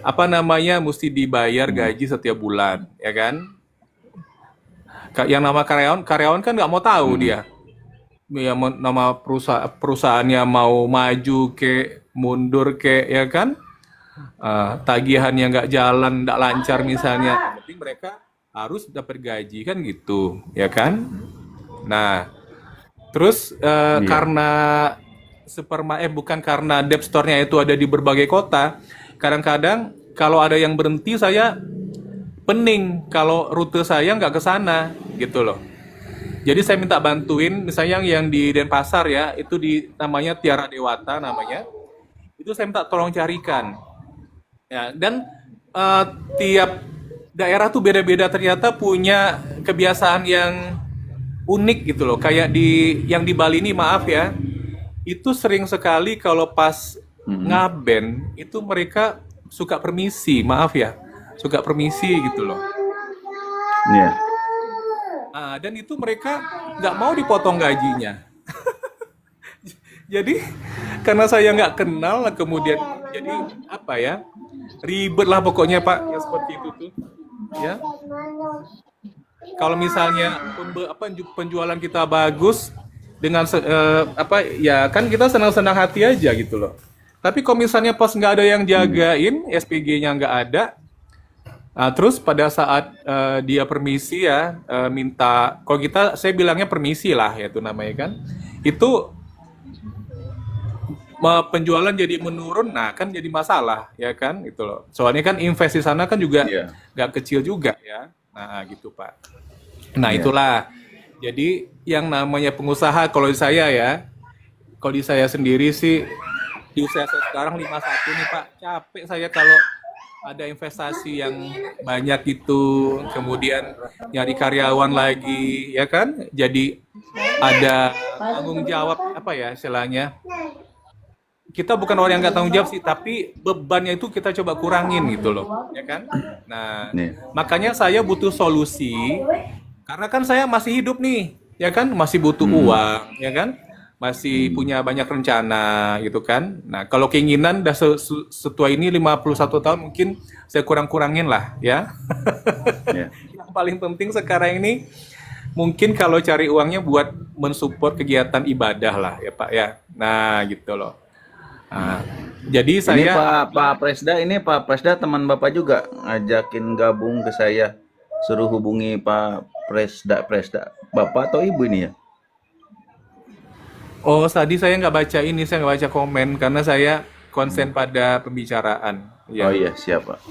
apa namanya, mesti dibayar gaji setiap bulan, ya kan? Yang nama karyawan kan nggak mau tahu dia. Ya, nama perusahaannya mau maju ke mundur ke, ya kan? Tagihannya nggak jalan, nggak lancar misalnya, tapi mereka harus dapat gaji kan gitu, ya kan? Nah, terus karena bukan karena dep store-nya itu ada di berbagai kota, kadang-kadang kalau ada yang berhenti saya pening kalau rute saya nggak ke sana gitu loh. Jadi saya minta bantuin, misalnya yang di Denpasar ya, itu namanya Tiara Dewata namanya. Itu saya minta tolong carikan. Ya, dan tiap daerah tuh beda-beda, ternyata punya kebiasaan yang unik gitu loh. Kayak yang di Bali ini, maaf ya, itu sering sekali kalau pas ngaben itu mereka suka permisi, maaf ya, suka permisi gitu loh. Iya. Dan itu mereka nggak mau dipotong gajinya. Jadi karena saya nggak kenal, kemudian jadi apa ya, ribet lah pokoknya Pak, ya seperti itu tuh. Ya, kalau misalnya penjualan kita bagus dengan ya kan kita senang-senang hati aja gitu loh. Tapi kalau misalnya pas nggak ada yang jagain, SPG-nya nggak ada, terus pada saat dia permisi ya, minta, kalau saya bilangnya permisi lah ya itu namanya kan, itu penjualan jadi menurun, nah kan jadi masalah ya kan itu loh. Soalnya kan invest di sana kan juga nggak kecil juga ya. Nah gitu Pak. Nah itulah. Jadi yang namanya pengusaha, kalau di saya ya, kalau di saya sendiri sih, di usia saya sekarang 51 nih Pak, capek saya kalau ada investasi yang banyak itu, kemudian nyari karyawan lagi, ya kan? Jadi ada tanggung jawab, apa ya istilahnya, kita bukan orang yang nggak tanggung jawab sih, tapi bebannya itu kita coba kurangin gitu loh, ya kan? Nah, makanya saya butuh solusi, karena kan saya masih hidup nih, ya kan? Masih butuh uang, ya kan? Masih punya banyak rencana gitu kan. Nah, kalau keinginan udah setua ini 51 tahun mungkin saya kurang-kurangin lah ya. Yang paling penting sekarang ini mungkin kalau cari uangnya buat mensupport kegiatan ibadah lah ya Pak ya. Nah, gitu loh. Nah, jadi saya ini Pak Presda teman Bapak juga ngajakin gabung ke saya, suruh hubungi Pak Presda Bapak atau Ibu ini ya? Oh, tadi saya nggak baca ini, saya nggak baca komen karena saya konsen pada pembicaraan. Ya. Oh iya, siap Pak.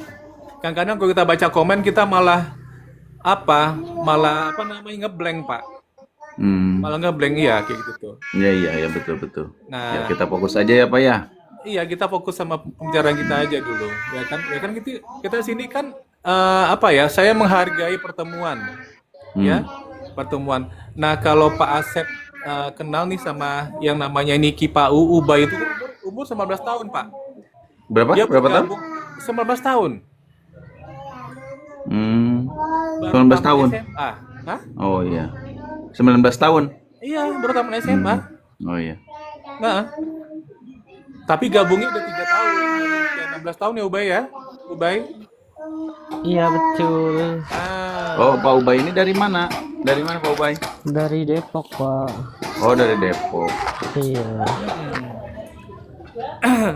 Kadang-kadang kalau kita baca komen kita malah ngeblank Pak. Malah ngeblank iya kayak gitu tuh. Iya betul. Nah, ya, kita fokus aja ya Pak ya. Iya, kita fokus sama pembicaraan kita aja dulu. Ya kan kita sini kan saya menghargai pertemuan. Ya, pertemuan. Nah, kalau Pak Asep kenal nih sama yang namanya Niki Pak Ubay itu umur 19 tahun, Pak. Berapa tahun? 19 tahun. 19 tahun. SMA. Hah? Oh iya. 19 tahun. Iya, baru tamat SMA. Oh iya. Nah. Tapi gabungnya udah 3 tahun. Ya, 16 tahun ya Ubay ya? Ubay? Iya betul. Oh, Pak Ubay ini dari mana? Dari mana Pak Ubay? Dari Depok Pak. Oh, dari Depok. Iya.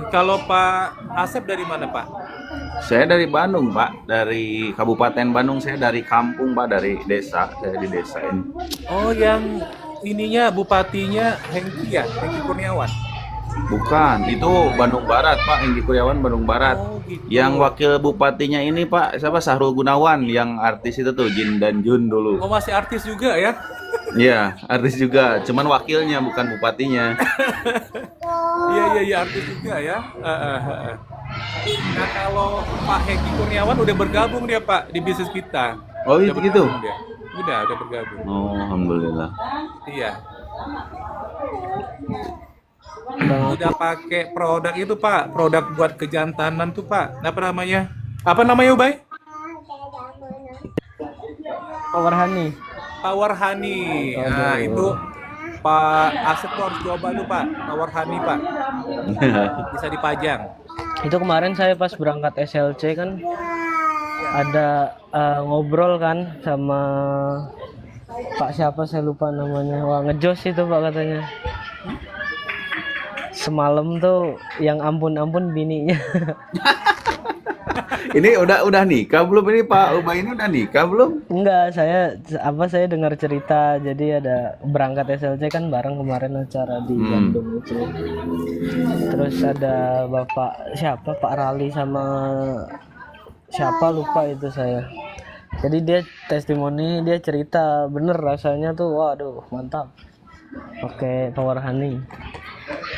Kalau Pak Asep dari mana Pak? Saya dari Bandung Pak, dari Kabupaten Bandung. Saya dari kampung Pak, dari desa. Saya di desa ini. Oh, yang ininya bupatinya Hengki ya? Hengki Kurniawan? Bukan, itu Bandung Barat Pak, Hengki Kurniawan Bandung Barat. Oh, gitu. Yang wakil bupatinya ini Pak, siapa? Sahrul Gunawan, yang artis itu tuh, Jin dan Jun dulu. Oh, masih artis juga ya? Iya, artis juga, cuman wakilnya bukan bupatinya. Iya, artis juga ya. Nah, kalau Pak Hengki Kurniawan udah bergabung dia Pak di bisnis kita. Oh Udah itu gitu? bergabung dia. Udah bergabung. Oh, alhamdulillah. Iya. Udah pakai produk itu Pak, produk buat kejantanan tuh Pak. Apa namanya? Apa namanya Ubay? Power Honey. Power Honey. Nah, itu Pak Asep tuh harus coba tuh Pak, Power Honey Pak. Bisa dipajang. Itu kemarin saya pas berangkat SLC kan ada ngobrol kan sama Pak siapa saya lupa namanya. Wah, ngejos itu Pak katanya. Semalam tuh yang ampun-ampun bininya. Ini udah nikah belum ini Pak Ubay ini udah nikah belum? Enggak, saya dengar cerita. Jadi ada berangkat SLC kan bareng kemarin acara di Bandung itu. Terus ada Bapak siapa Pak Rali sama siapa lupa itu saya. Jadi dia testimoni, dia cerita bener rasanya tuh waduh mantap. Pakai Power Honey.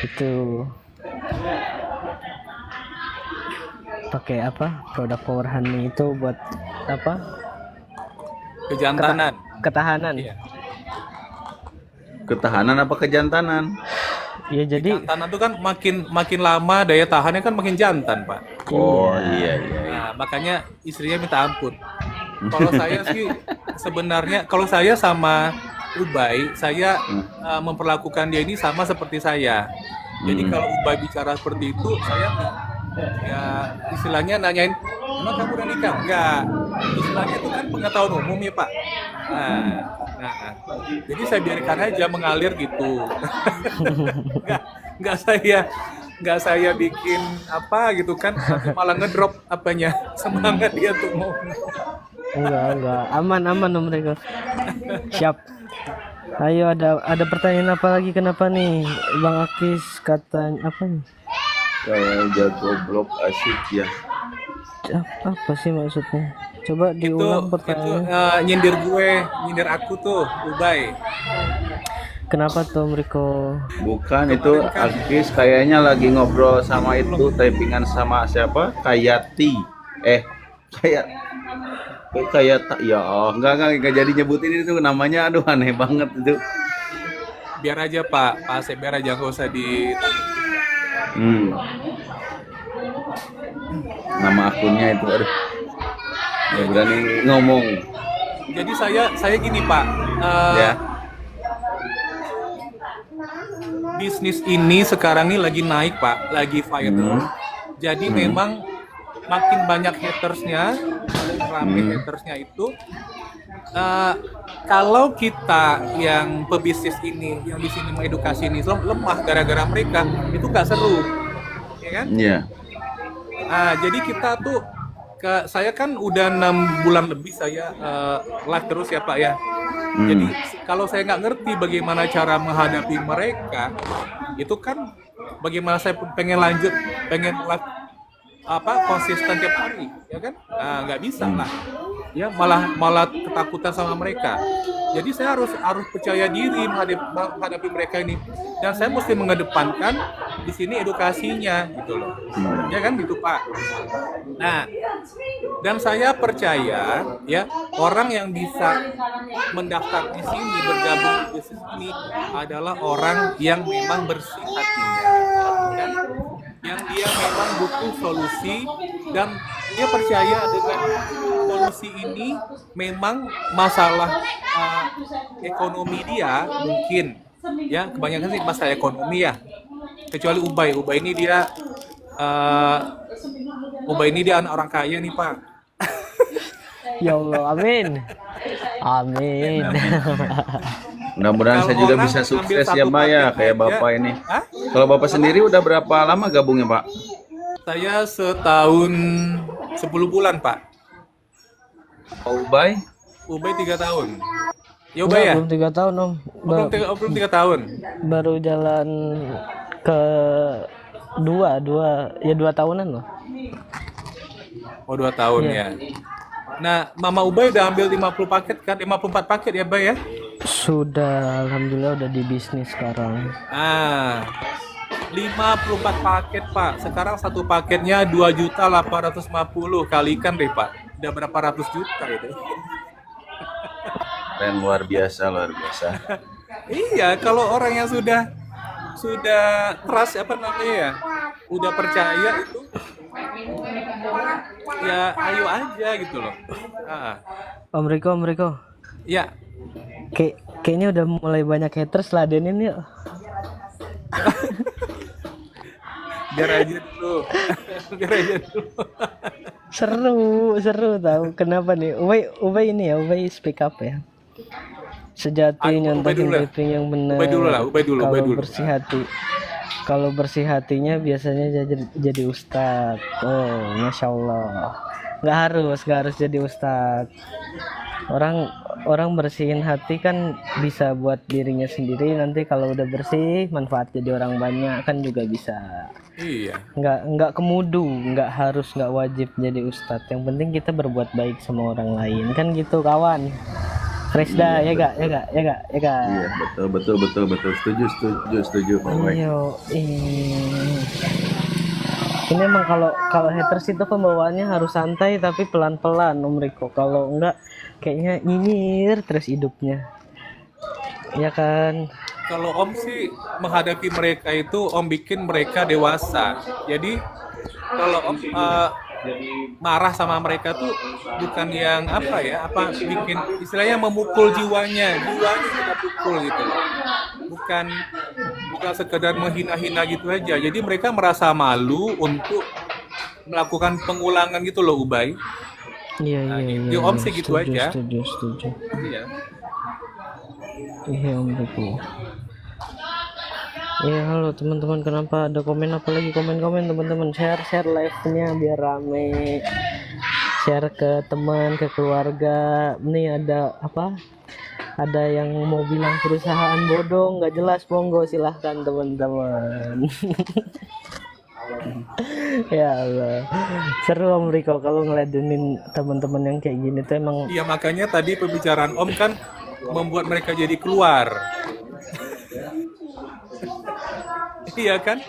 Itu pakai apa? Produk Power Honey itu buat apa? Kejantanan. Ketahanan. Iya. Ketahanan apa kejantanan? Ya jadi Kejantanan tuh kan makin lama daya tahannya kan makin jantan Pak. Oh iya. Nah, makanya istrinya minta ampun. Kalau saya sih sebenarnya kalau saya sama Ubay, saya memperlakukan dia ini sama seperti saya. Jadi kalau Ubay bicara seperti itu, saya nggak, ya istilahnya nanyain, emang kamu udah nikah? Enggak. Istilahnya itu kan pengetahuan umum ya Pak. Nah, jadi saya biarkan aja mengalir gitu. nggak nggak saya bikin apa gitu kan, malah ngedrop apanya semangat dia tuh mau. enggak aman Om Riko. Siap. Ayo ada pertanyaan apa lagi kenapa nih Bang Akis katanya apa nih? Kayak jago blog asik ya. Apa sih maksudnya? Coba Itu diulang pertanyaannya. nyindir aku tuh Ubay. Kenapa tuh Om Riko? Bukan itu Akis kayaknya lagi ngobrol sama itu typingan sama siapa? Kayati. Kayak ya enggak jadi nyebutin itu namanya, aduh aneh banget itu. Biar aja Pak Asep, biar aja nggak usah di. Nama akunnya itu aduh. Ya berani ngomong. Jadi saya gini Pak, Ya. bisnis ini sekarang ini lagi naik Pak, lagi viral. Jadi memang makin banyak hatersnya, rame hatersnya itu. Kalau kita yang pebisnis ini, yang di sini mengedukasi ini lemah gara-gara mereka, itu nggak seru, ya kan? Iya. Jadi kita tuh, saya kan udah 6 bulan lebih saya live terus ya Pak ya. Jadi kalau saya nggak ngerti bagaimana cara menghadapi mereka, itu kan bagaimana saya pengen live konsisten tiap hari, ya kan? Nggak bisa lah, ya malah ketakutan sama mereka. Jadi saya harus percaya diri menghadapi mereka ini, dan saya mesti mengedepankan di sini edukasinya, gitu loh, ya kan gitu Pak. Nah, dan saya percaya ya orang yang bisa mendaftar di sini, bergabung di bisnis ini adalah orang yang memang bersih hatinya, kan? Yang dia memang butuh solusi dan dia percaya dengan solusi ini memang masalah ekonomi dia mungkin ya, kebanyakan sih masalah ekonomi ya, kecuali Ubay ini dia anak orang kaya nih Pak. Ya Allah, amin. Amin. Mudah-mudahan saya juga bisa sukses ya Mbak ya kayak Bapak ini. Kalau Bapak sendiri udah berapa lama gabungnya Pak? Saya setahun 10 bulan Pak. Ubay? Ubay 3 tahun. Ya Ubay ya? Belum 3 tahun Om. Belum 3 tahun. Baru jalan ke dua tahunan loh. Oh 2 tahun ya. Nah, Mama Ubay udah ambil 50 paket kan? 54 paket ya Bay ya? Sudah, alhamdulillah udah di bisnis sekarang. 54 paket Pak. Sekarang satu paketnya 2.850, kalikan deh Pak. Udah berapa ratus juta itu? keren, luar biasa, luar biasa. Iya, kalau orang yang sudah trust apa namanya ya, udah percaya itu, ya ayo aja gitu loh. Om Riko, Ya, kayaknya udah mulai banyak haters, ladenin yuk. biar aja dulu, biar aja dulu. Seru tahu. Kenapa nih? Ubay ini ya, Ubay speak up ya. Sejati Ubay nyontohin dulu lah. briefing yang benar. Ubay dulu. Kalau bersih hatinya biasanya jadi ustadz. Oh, masya Allah. Nggak harus jadi ustadz. Orang bersihin hati kan bisa buat dirinya sendiri. Nanti kalau udah bersih, manfaat jadi orang banyak kan juga bisa. Iya. Nggak kemudu, nggak wajib jadi ustadz. Yang penting kita berbuat baik sama orang lain kan gitu kawan. Fresh dah, ya gak? Iya, betul. Setuju, Pak Wai. Ini emang kalau haters itu pembawaannya harus santai tapi pelan-pelan Om Riko. Kalau enggak kayaknya nyinyir terus hidupnya. Ya kan? Kalau Om sih menghadapi mereka itu Om bikin mereka dewasa. Jadi kalau Om marah sama mereka tuh bukan yang bikin istilahnya memukul jiwanya kita pukul gitu loh. Bukan sekedar menghina-hina gitu aja. Jadi mereka merasa malu untuk melakukan pengulangan gitu loh, Ubay. Iya. Di Om sih gitu aja. Setuju. Iya Om Riko. Ya halo teman-teman, kenapa ada komen apa lagi? Komen teman-teman, share live-nya biar rame, share ke teman, ke keluarga. Nih ada yang mau bilang perusahaan bodoh nggak jelas, monggo silahkan teman-teman. Ya Allah, seru Om Riko kalau ngeladenin teman-teman yang kayak gini tuh emang. Iya, makanya tadi pembicaraan Om kan membuat mereka jadi keluar. Iya kan?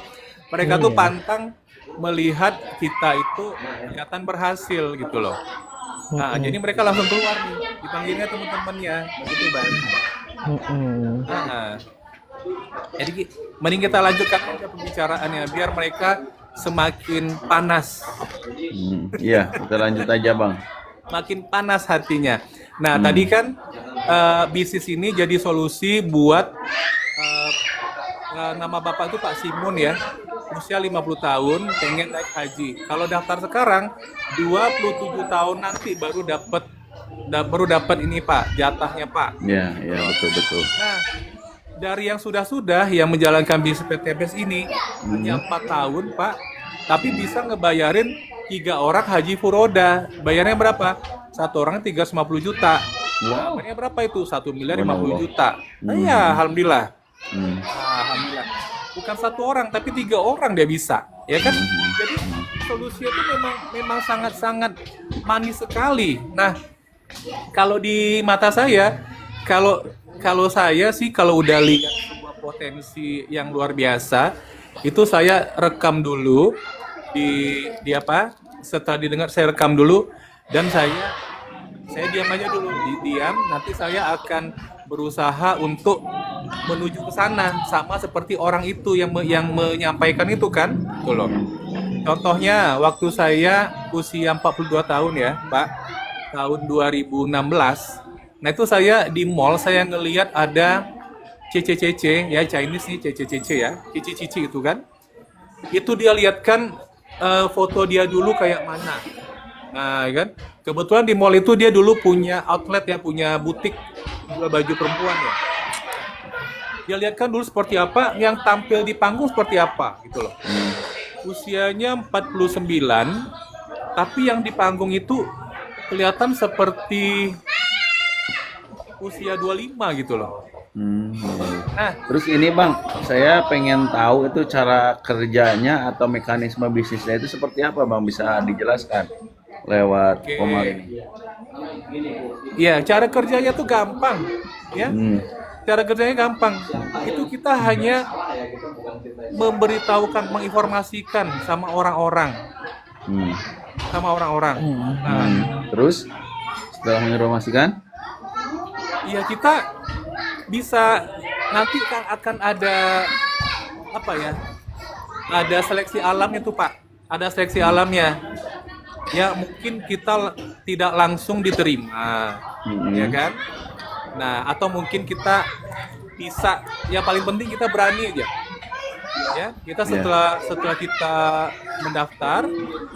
Mereka tuh pantang melihat kita itu kelihatan berhasil gitu loh. Nah, jadi mereka langsung keluar nih, dipanggilnya teman-temannya, begitu Bang. Jadi mending kita lanjutkan aja pembicaraannya biar mereka semakin panas. Iya, kita lanjut aja Bang. Makin panas hatinya. Nah, tadi kan bisnis ini jadi solusi buat nama Bapak itu Pak Simon ya, usia 50 tahun, pengen naik haji. Kalau daftar sekarang 27 tahun nanti baru dapat ini Pak, jatahnya Pak. Iya, betul. Nah, dari yang sudah yang menjalankan bisnis PTBS ini hanya 4 tahun Pak, tapi bisa ngebayarin 3 orang haji furoda. Bayarnya berapa? 1 orang 350 juta. Wow. Bayarnya berapa itu? 1.050 juta. Nah, ya, alhamdulillah. Alhamdulillah. Bukan 1 orang tapi 3 orang dia bisa, ya kan? Jadi solusinya itu memang sangat-sangat manis sekali. Nah, kalau di mata saya, kalau saya sih kalau udah lihat sebuah potensi yang luar biasa, itu saya rekam dulu di apa? Setelah didengar saya rekam dulu dan saya diam aja dulu, diam. Nanti saya akan berusaha untuk menuju ke sana sama seperti orang itu yang menyampaikan itu kan, tuh loh. Contohnya waktu saya usia 42 tahun ya, Pak, tahun 2016. Nah, itu saya di mall saya ngelihat ada CCCC ya, Chinese nih CCCC ya, cici itu kan. Itu dia lihatkan foto dia dulu kayak mana. Nah, kan kebetulan di mall itu dia dulu punya outlet ya, punya butik jual baju perempuan ya. Dia lihat kan dulu seperti apa, yang tampil di panggung seperti apa gitu loh. Usianya 49, tapi yang di panggung itu kelihatan seperti usia 25 gitu loh. Nah, terus ini Bang, saya pengen tahu itu cara kerjanya atau mekanisme bisnisnya itu seperti apa Bang, bisa dijelaskan lewat Komal ini? Ya, cara kerjanya tuh gampang ya. Cara kerjanya gampang. Itu kita hanya memberitahukan, menginformasikan sama orang-orang. Sama orang-orang. Terus setelah menginformasikan? ya kita bisa nanti kan akan ada apa ya? Ada seleksi alamnya tuh Pak. Ada seleksi alamnya. Ya mungkin kita tidak langsung diterima, ya kan? Nah, atau mungkin kita bisa, yang paling penting kita berani aja. Ya, kita setelah kita mendaftar,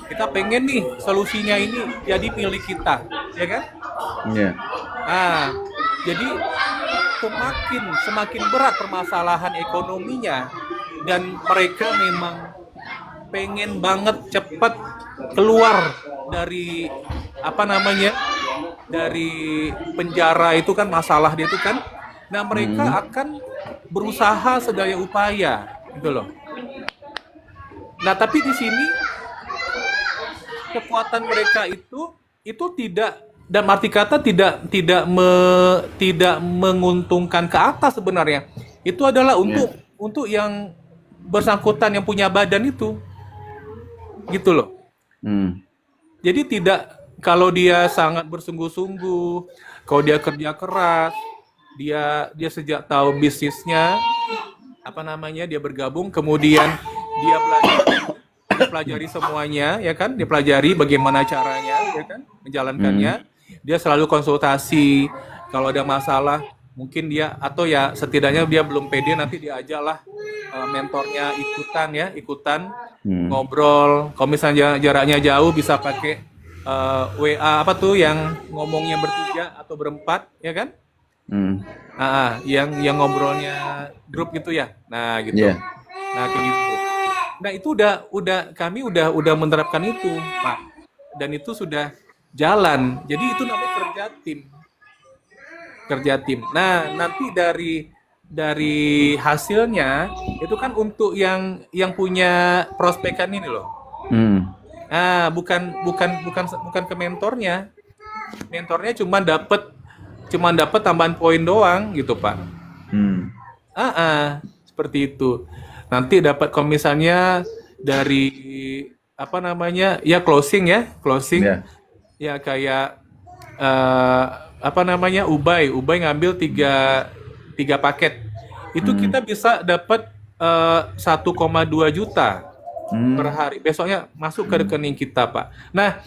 kita pengen nih solusinya ini jadi milik kita, ya kan? Iya. Nah, jadi semakin berat permasalahan ekonominya dan mereka memang pengen banget cepat keluar dari dari penjara itu kan, masalah dia itu kan. Nah, mereka akan berusaha sedaya upaya gitu loh. Nah, tapi di sini kekuatan mereka itu tidak, dan arti kata tidak menguntungkan ke atas sebenarnya. Itu adalah untuk yang bersangkutan yang punya badan itu. Gitu loh. Jadi tidak, kalau dia sangat bersungguh-sungguh, kalau dia kerja keras, dia sejak tahu bisnisnya, dia bergabung, kemudian dia pelajari semuanya, ya kan? Dia pelajari bagaimana caranya, ya kan? Menjalankannya. Dia selalu konsultasi. Kalau ada masalah, mungkin dia, atau ya setidaknya dia belum pede, nanti dia ajaklah mentornya ikutan ngobrol. Kalau misalnya jaraknya jauh, bisa pakai WA yang ngomongnya bertiga atau berempat, ya kan? Yang ngobrolnya grup gitu ya. Nah, gitu. Yeah. Nah, kayak gitu. Nah, itu kami udah menerapkan itu, Pak. Dan itu sudah jalan. Jadi itu namanya kerja tim. Nah, nanti dari hasilnya itu kan untuk yang punya prospekan ini loh. Bukan ke mentornya. Mentornya cuma dapat tambahan poin doang gitu, Pak. Seperti itu. Nanti dapat kalau misalnya dari closing. Yeah. Ya kayak Ubay ngambil tiga paket. Itu kita bisa dapat 1,2 juta per hari. Besoknya masuk ke rekening kita, Pak. Nah,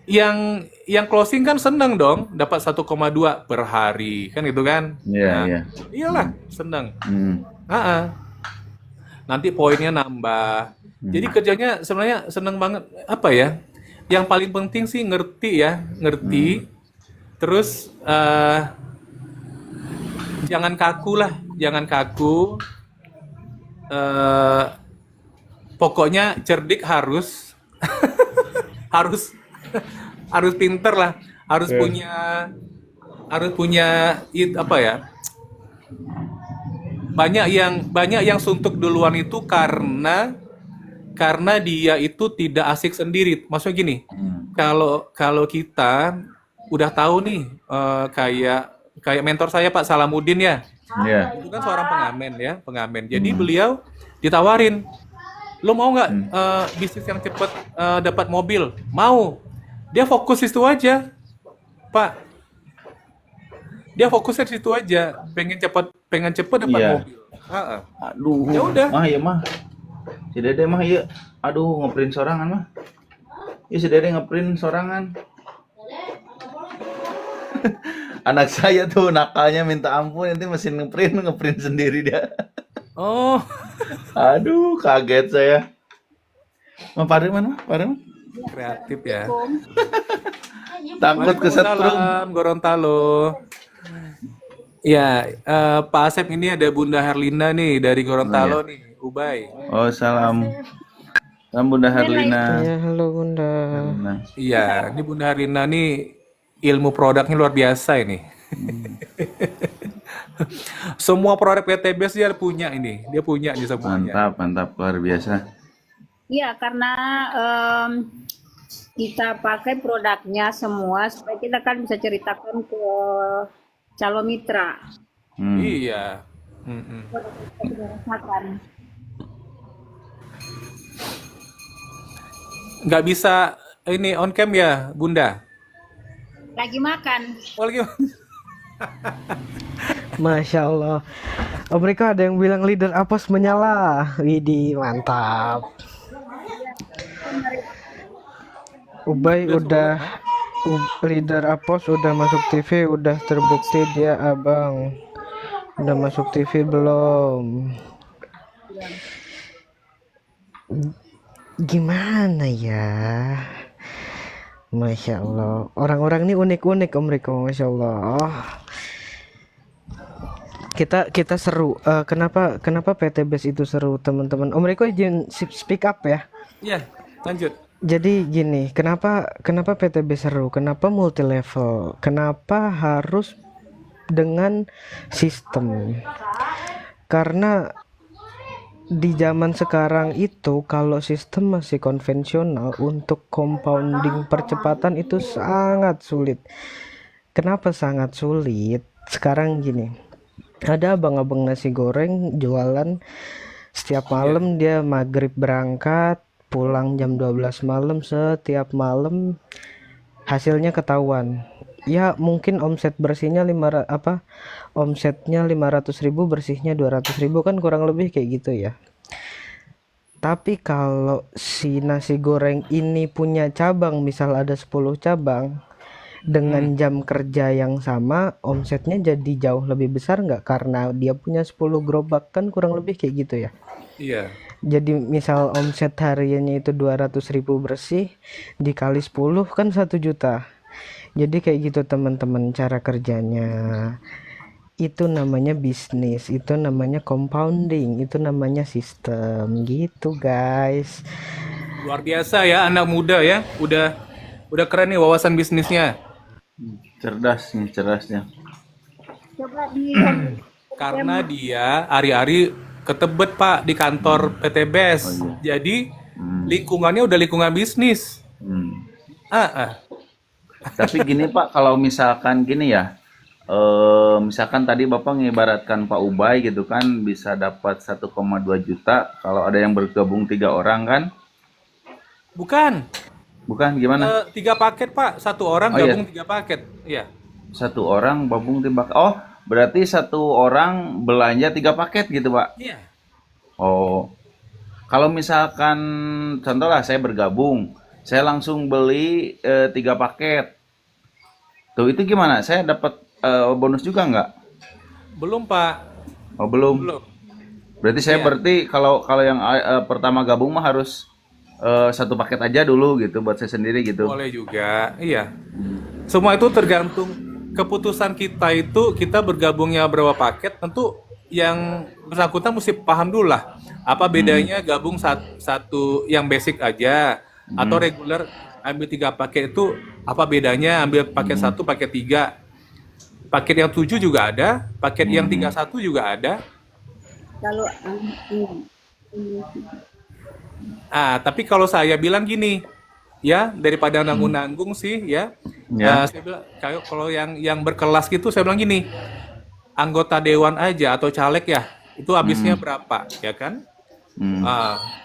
yang closing kan seneng dong, dapat 1,2 per hari, kan gitu kan? Iya. Iyalah, seneng. Nanti poinnya nambah. Jadi kerjanya sebenarnya seneng banget. Apa ya? Yang paling penting sih ngerti. Terus jangan kaku. Pokoknya cerdik harus harus pinter lah, harus punya banyak yang suntuk duluan itu karena dia itu tidak asik sendiri. Maksudnya gini, kalau kita udah tahu nih, kayak mentor saya Pak Salamuddin ya, itu kan seorang pengamen. Jadi beliau ditawarin, lo mau nggak bisnis yang cepat dapat mobil? Mau. Dia fokus itu aja, Pak. Dia fokusnya di situ aja, pengen cepat dapat mobil. Aduh. Ya udah. Ya mah. Si Dede mah iya. Aduh, ngeprint sorangan mah. Ya si Dede ngeprint sorangan. Anak saya tuh nakalnya minta ampun, nanti mesin ngeprint sendiri dia. Oh. Aduh, kaget saya. Mah Pak Firman? Kreatif ya. Takut kesetrum. Gorontalo. Ya, Pak Asep, ini ada Bunda Herlina nih dari Gorontalo nih, Ubay. Oh, salam. Salam Bunda Herlina. Ya, halo Bunda. Iya, ini Bunda Herlina nih ilmu produknya luar biasa ini. Semua produk PTBS dia punya nih semuanya. Mantap, luar biasa. Iya, karena kita pakai produknya semua supaya kita kan bisa ceritakan ke calon mitra. Iya. Nggak bisa ini on cam ya, Bunda? Lagi makan. Oh, lagi. Masya Allah. Om Riko ada yang bilang leader Apos menyala. Widih, mantap. Ubay udah leader Apos udah masuk TV, udah terbukti dia abang. Udah masuk TV belum? Gimana ya? Masya Allah. Orang-orang ini unik-unik Om Riko, Masya Allah. Kita seru. Kenapa PT Base itu seru, teman-teman? Om Riko izin speak up ya. Iya, lanjut. Jadi gini, kenapa PTB seru? Kenapa multi level? Kenapa harus dengan sistem? Karena di zaman sekarang itu kalau sistem masih konvensional, untuk compounding percepatan itu sangat sulit. Kenapa sangat sulit? Sekarang gini, ada abang-abang nasi goreng jualan setiap malam, dia maghrib berangkat, pulang jam 12 malam, setiap malam hasilnya ketahuan. Ya mungkin omset bersihnya omsetnya 500.000, bersihnya 200.000, kan kurang lebih kayak gitu ya. Tapi kalau si nasi goreng ini punya cabang, misal ada 10 cabang, dengan jam kerja yang sama, omsetnya jadi jauh lebih besar nggak? Karena dia punya 10 gerobak, kan kurang lebih kayak gitu ya. Iya. Jadi misal omset hariannya itu 200.000 bersih, dikali 10 kan 1 juta. Jadi kayak gitu teman-teman cara kerjanya. Itu namanya bisnis, itu namanya compounding, itu namanya sistem gitu guys. Luar biasa ya anak muda ya. Udah keren nih wawasan bisnisnya. Cerdasnya. Coba di Karena dia hari-hari ketebet Pak di kantor PT BES. Jadi lingkungannya udah lingkungan bisnis. Tapi gini Pak, kalau misalkan gini ya, misalkan tadi Bapak mengibaratkan Pak Ubay gitu kan bisa dapat 1,2 juta kalau ada yang bergabung 3 orang kan? Bukan gimana? 3 paket Pak, 1 orang Oh, iya. gabung 3 paket. Iya. 1 orang gabung 3 paket. Oh, berarti 1 orang belanja 3 paket gitu Pak? Iya. Oh, kalau misalkan contoh lah saya bergabung, saya langsung beli 3 paket. Tuh itu gimana? Saya dapat bonus juga nggak? Belum Pak. Oh belum. Belum. Berarti saya Iya. berarti kalau yang pertama gabung mah harus 1 paket aja dulu gitu buat saya sendiri gitu. Boleh juga. Iya. Semua itu tergantung keputusan kita itu, kita bergabungnya berapa paket, tentu yang bersangkutan mesti paham dulu lah. Apa bedanya gabung satu yang basic aja atau reguler ambil 3 paket itu, apa bedanya ambil paket 1, paket 3. Paket yang 7 juga ada, paket yang 31 juga ada. kalau Tapi kalau saya bilang gini, ya daripada nanggung-nanggung sih ya, Ya. saya bilang kalau yang berkelas gitu, saya bilang gini, anggota dewan aja atau caleg ya, itu habisnya berapa, ya kan?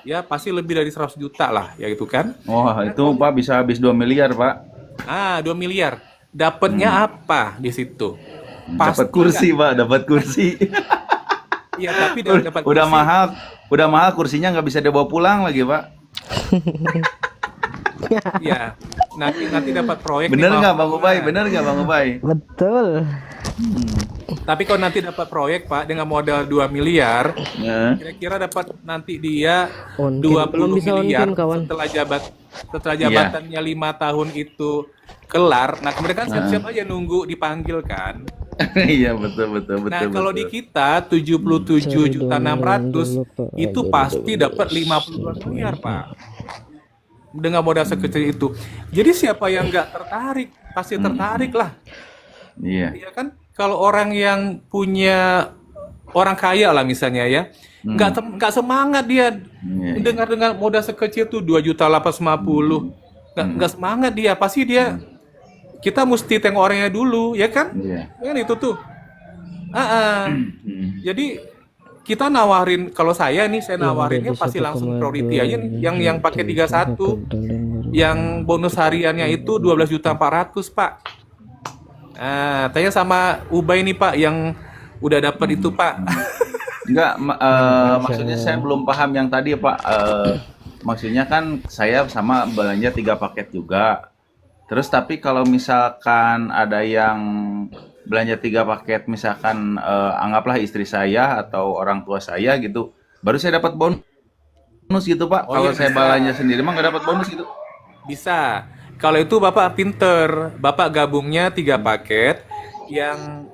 Ya pasti lebih dari 100 juta lah, ya gitu kan? Wah itu Pak bisa habis 2 miliar Pak. 2 miliar. Dapatnya apa di situ? Dapat kursi Pak, dapat kursi. Iya, tapi dapat Udah kursi. mahal kursinya nggak bisa dibawa pulang lagi Pak. Iya. Nanti dapat proyek. Bener nih, nggak Pak. Bang Ubay? Bener nggak Bang Ubay? Betul. Tapi kalau nanti dapat proyek Pak dengan modal 2 miliar, Ya. kira-kira dapat nanti dia On 20 cam. Belum bisa on miliar cam, kawan. setelah jabatannya 5 tahun itu kelar. Nah, kemudian kan siap-siap aja nunggu dipanggil kan. Iya betul. Nah, kalau di kita 77.600.000 itu pasti dapat 52 miliar, Pak. Dengan modal sekecil itu. Jadi siapa yang nggak tertarik? Pasti tertarik lah. Iya. Iya kan? Kalau orang yang punya orang kaya lah misalnya ya, nggak semangat dia dengar modal sekecil tuh 2.850.000, nggak semangat dia, pasti dia kita mesti tengok orangnya dulu, ya kan? Iya. Kan itu tuh. Jadi kita nawarin, kalau saya nawarinnya pasti langsung priority aja nih, yang pakai 31, yang bonus hariannya itu 12.400.000 Pak. Tanya sama Ubay nih Pak yang udah dapat itu Pak. Enggak, maksudnya saya belum paham yang tadi Pak. Maksudnya kan saya sama belanja 3 paket juga. Terus tapi kalau misalkan ada yang belanja 3 paket, misalkan anggaplah istri saya atau orang tua saya gitu, baru saya dapat bonus gitu Pak. Oh Kalau iya, saya bisa. belanja sendiri mah nggak dapat bonus gitu. Bisa. Kalau itu Bapak pinter, Bapak gabungnya 3 paket,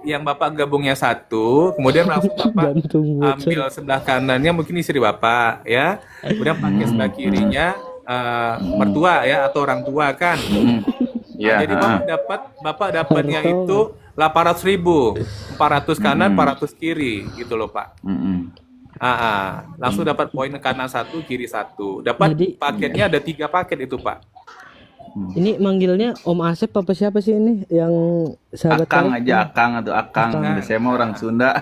yang Bapak gabungnya 1, kemudian langsung Bapak Gantung bocor. ambil sebelah kanannya mungkin istri Bapak ya, kemudian pakai sebelah kirinya mertua ya atau orang tua kan. Ya. Jadi Bapak dapatnya Harta. itu 800.000, 400 kanan, 400 kiri gitu loh Pak. Langsung dapat poin kanan 1, kiri 1. Dapat Jadi- paketnya ada 3 paket itu Pak. Ini manggilnya Om Asep apa siapa sih ini yang sahabat Akang saya? aja, Akang atau Akang. Saya mah orang Sunda.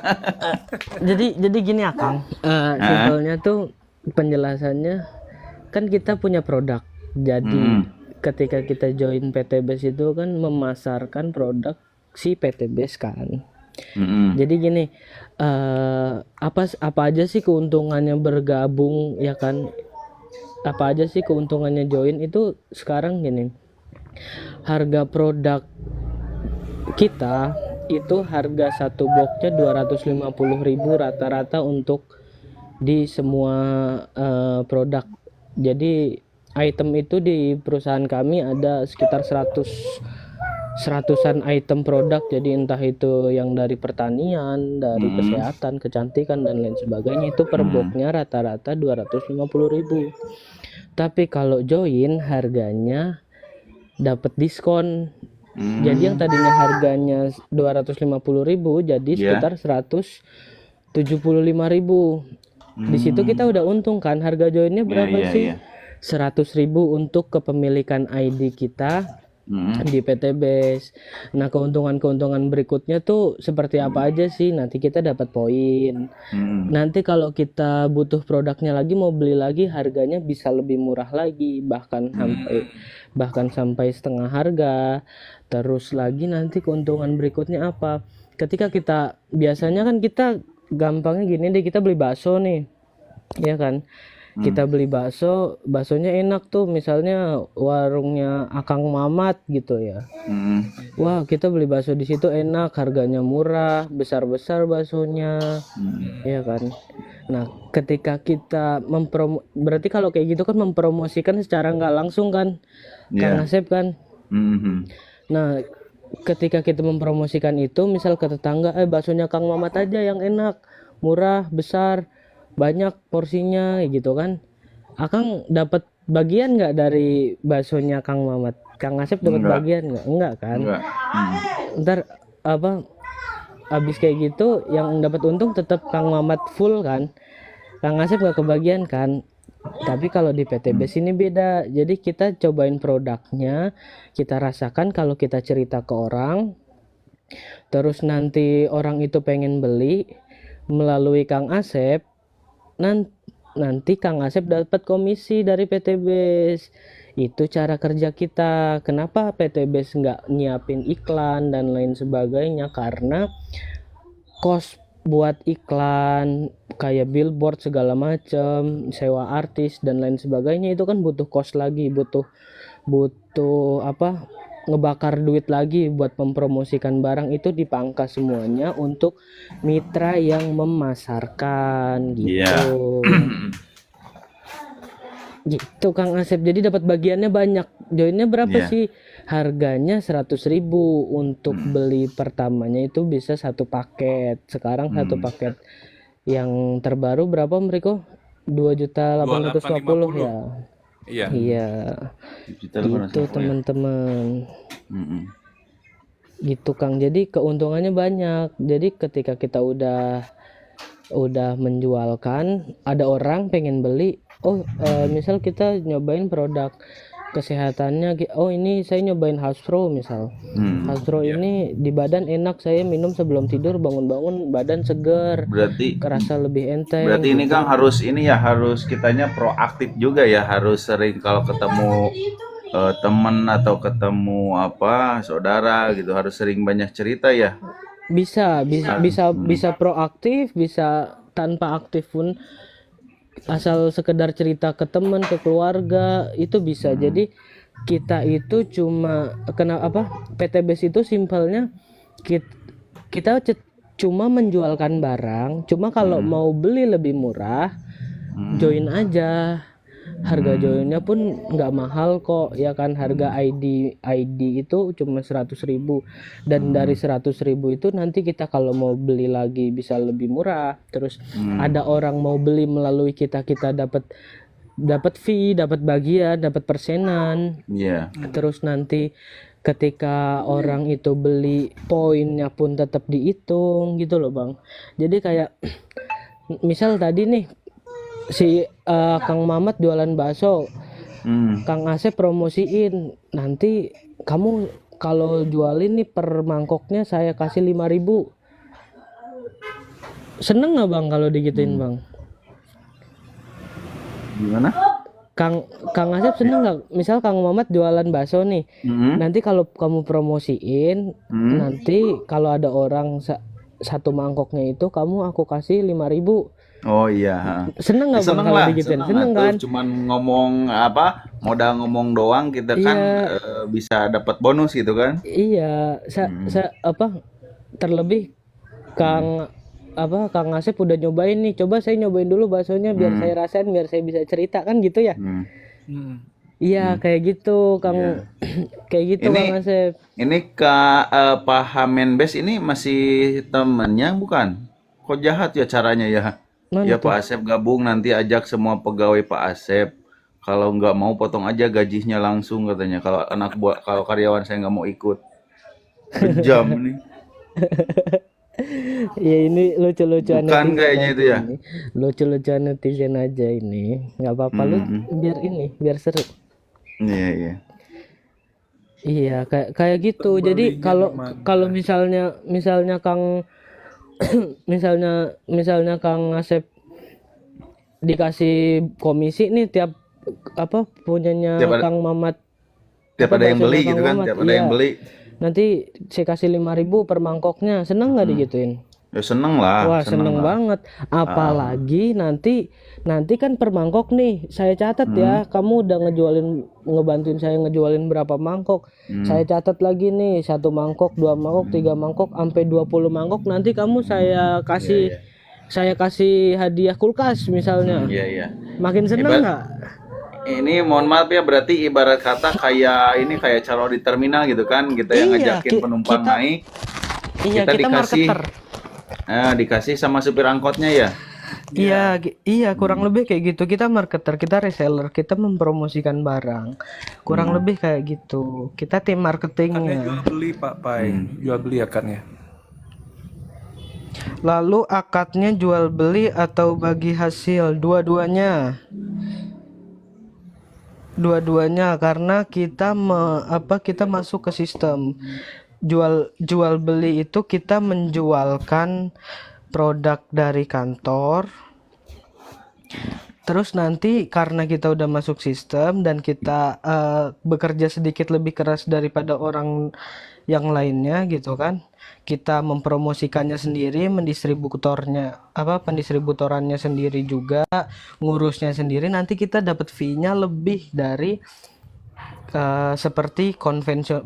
Jadi gini Akang, simpelnya tuh penjelasannya kan kita punya produk. Jadi ketika kita join PTBS itu kan memasarkan produk si PTBS kan. Jadi gini, apa aja sih keuntungannya bergabung ya kan? Apa aja sih keuntungannya join itu sekarang gini. Harga produk kita itu harga satu boxnya 250.000 rata-rata untuk di semua produk. Jadi item itu di perusahaan kami ada sekitar 100-an item produk, jadi entah itu yang dari pertanian, dari kesehatan, kecantikan dan lain sebagainya, itu per boxnya rata-rata 250.000. Tapi kalau join harganya dapat diskon. Jadi yang tadinya harganya 250.000 jadi sekitar 175.000. Di situ kita udah untung kan. Harga joinnya berapa sih? 100.000 untuk kepemilikan ID kita di PTBS. Nah, keuntungan-keuntungan berikutnya tuh seperti apa aja sih? Nanti kita dapat poin. Nanti kalau kita butuh produknya lagi, mau beli lagi, harganya bisa lebih murah lagi, bahkan sampai setengah harga. Terus lagi nanti keuntungan berikutnya apa? Ketika kita biasanya kan kita gampangnya gini deh, kita beli bakso nih. Ya kan? Kita beli baksonya enak tuh, misalnya warungnya Akang Mamat gitu ya. Wah, kita beli bakso di situ enak, harganya murah, besar-besar baksonya, ya kan. Nah, ketika kita berarti kalau kayak gitu kan mempromosikan secara nggak langsung kan, Kang Asep kan. Nah, ketika kita mempromosikan itu, misal ke tetangga, baksonya Kang Mamat aja yang enak, murah, besar, banyak porsinya gitu kan. Akang dapat bagian nggak dari baksonya Kang Mamat? Kang Asep dapat bagian nggak? Enggak kan? Ntar abis kayak gitu yang dapat untung tetap Kang Mamat full kan, Kang Asep nggak kebagian kan. Tapi kalau di PTBS ini beda. Jadi kita cobain produknya, kita rasakan, kalau kita cerita ke orang, terus nanti orang itu pengen beli melalui Kang Asep, nanti Kang Asep dapat komisi dari PTBS. Itu cara kerja kita. Kenapa PTBS nggak nyiapin iklan dan lain sebagainya? Karena kos buat iklan kayak billboard segala macam, sewa artis dan lain sebagainya, itu kan butuh kos lagi, butuh ngebakar duit lagi buat mempromosikan barang. Itu dipangkas semuanya untuk mitra yang memasarkan gitu. Gitu Kang Asep. Jadi dapat bagiannya banyak. Joinnya berapa sih? Harganya 100.000 untuk beli pertamanya itu bisa 1 paket. Sekarang 1 paket yang terbaru berapa mereka? 2.850.000 ya. Iya. Gitu teman-teman. Gitu Kang. Jadi keuntungannya banyak. Jadi ketika kita udah menjualkan, ada orang pengen beli, misal kita nyobain produk kesehatannya, ini saya nyobain Hasbro misal. Hasbro ini di badan enak, saya minum sebelum tidur, bangun-bangun badan segar, Berarti kerasa lebih enteng. Berarti ini Kang harus kitanya proaktif juga ya, harus sering kalau ketemu temen atau ketemu apa saudara gitu harus sering banyak cerita ya. Bisa proaktif, bisa tanpa aktif pun, asal sekedar cerita ke teman, ke keluarga itu bisa. Jadi kita itu cuma PTBS itu simpelnya kita cuma menjualkan barang, cuma kalau mau beli lebih murah join aja. Harga joinnya pun nggak mahal kok ya kan. Harga ID itu cuma 100.000, dan dari 100.000 itu nanti kita kalau mau beli lagi bisa lebih murah. Terus ada orang mau beli melalui kita dapat fee, dapat bagian, dapat persenan. Iya. Terus nanti ketika orang itu beli, poinnya pun tetap dihitung gitu loh Bang. Jadi kayak misal tadi nih si Kang Mamat jualan bakso, Kang Asep promosiin, nanti kamu kalau jualin nih per mangkoknya saya kasih 5.000. Seneng nggak Bang kalau digituin Bang? Gimana? Kang Asep seneng nggak? Misal Kang Mamat jualan bakso nih, nanti kalau kamu promosiin, nanti kalau ada orang satu mangkoknya itu aku kasih 5.000. Oh iya. Seneng nggak Bang kalau digituin? Seneng kan? Cuman ngomong modal ngomong doang kita kan bisa dapat bonus gitu kan? Iya, terlebih Kang Asep udah nyobain nih, coba saya nyobain dulu baksonya biar saya rasain, biar saya bisa cerita kan gitu ya. Iya kayak gitu Kang. Kayak gitu Kang Asep. Ini Pak Hamenbes ini masih temannya bukan? Kok jahat ya caranya ya? Ya Pak Asep gabung, nanti ajak semua pegawai Pak Asep. Kalau nggak mau potong aja gajinya langsung katanya. Kalau karyawan saya nggak mau ikut. Kejam nih. Ya ini lucu-lucuan Bukan kayaknya itu ya. Lucu-lucuan netizen aja ini. Nggak apa-apa lu biar seru. Iya. Iya kayak gitu. Jadi kalau misalnya Kang misalnya Kang Asep dikasih komisi nih tiap punyanya Kang Mamat, tiap ada yang beli gitu kan, tiap ada yang beli nanti saya kasih 5.000 per mangkoknya, seneng nggak digituin? ya seneng lah. Wah seneng banget, apalagi nanti kan per mangkok nih saya catat ya, kamu udah ngebantuin saya ngejualin berapa mangkok, saya catat lagi nih 1 mangkok, 2 mangkok, 3 mangkok, sampai 20 mangkok, nanti kamu saya kasih hadiah kulkas misalnya. Iya. Makin seneng nggak? Ini mohon maaf ya, berarti ibarat kata kayak calo di terminal gitu kan, kita yang ngajakin penumpang naik. Iya, kita marketer. Dikasih sama supir angkotnya ya. Iya, kurang lebih kayak gitu. Kita marketer, kita reseller, kita mempromosikan barang. Kurang lebih kayak gitu. Kita tim marketingnya. Jual beli Pak Pai, jual beli akadnya. Lalu akadnya jual beli atau bagi hasil? Dua-duanya, karena kita kita masuk ke sistem jual beli itu kita menjualkan produk dari kantor. Terus nanti karena kita udah masuk sistem dan kita bekerja sedikit lebih keras daripada orang yang lainnya gitu kan, kita mempromosikannya sendiri, pendistributorannya sendiri juga, ngurusnya sendiri, nanti kita dapat fee-nya lebih dari seperti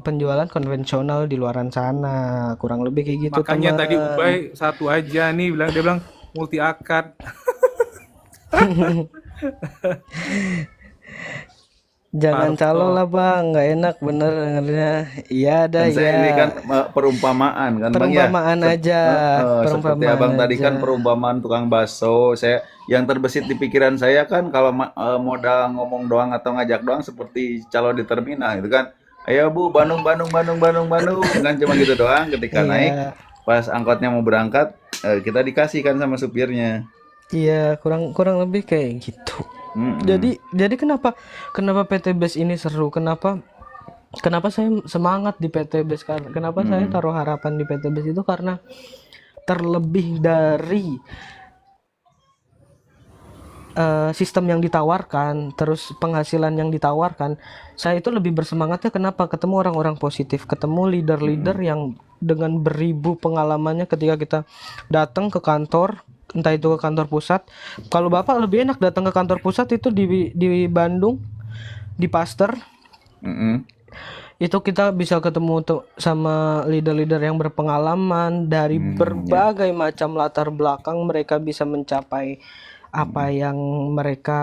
penjualan konvensional di luaran sana, kurang lebih kayak gitu. Makanya tadi Ubay satu aja nih dia bilang multi akad. Jangan calo lah Bang, nggak enak bener dengernya. Iya ada ya. Ini kan perumpamaan kan Bang ya. Perumpamaan aja. Seperti Abang tadi kan perumpamaan tukang bakso. Yang terbesit di pikiran saya kan kalau modal ngomong doang atau ngajak doang seperti calo di terminal gitu kan. Ayo Bu, Bandung kan cuma gitu doang. Ketika naik pas angkotnya mau berangkat kita dikasih kan sama supirnya. Iya, kurang lebih kayak gitu. Jadi kenapa PTBS ini seru? Kenapa saya semangat di PTBS? Kenapa saya taruh harapan di PTBS itu karena terlebih dari sistem yang ditawarkan, terus penghasilan yang ditawarkan, saya itu lebih bersemangatnya kenapa? Ketemu orang-orang positif, ketemu leader-leader yang dengan beribu pengalamannya ketika kita datang ke kantor, entah itu ke kantor pusat. Kalau Bapak lebih enak datang ke kantor pusat itu di Bandung, di Pasteur. Mm-mm. Itu kita bisa ketemu tuh sama leader-leader yang berpengalaman dari berbagai macam latar belakang, mereka bisa mencapai apa yang mereka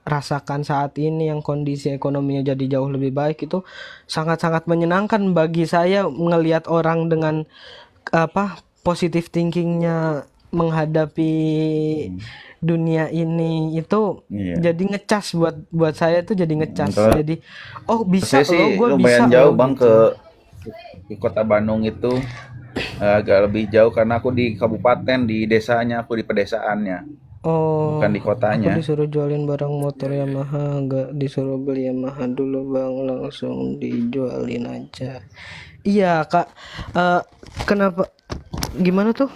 rasakan saat ini, yang kondisi ekonominya jadi jauh lebih baik. Itu sangat-sangat menyenangkan bagi saya ngelihat orang dengan positive thinkingnya menghadapi dunia ini. Itu Iya. jadi ngecas buat saya tuh, jadi ngecas. Kalau Jadi bisa saya sih gue bisa lumayan jauh loh bang gitu. ke kota Bandung itu, agak lebih jauh karena aku di kabupaten, di desanya, aku di pedesaannya, Oh, bukan di aku kotanya. disuruh jualin barang motor Yamaha, nggak disuruh beli Yamaha dulu bang, langsung dijualin aja. Iya kak. Kenapa? Gimana tuh?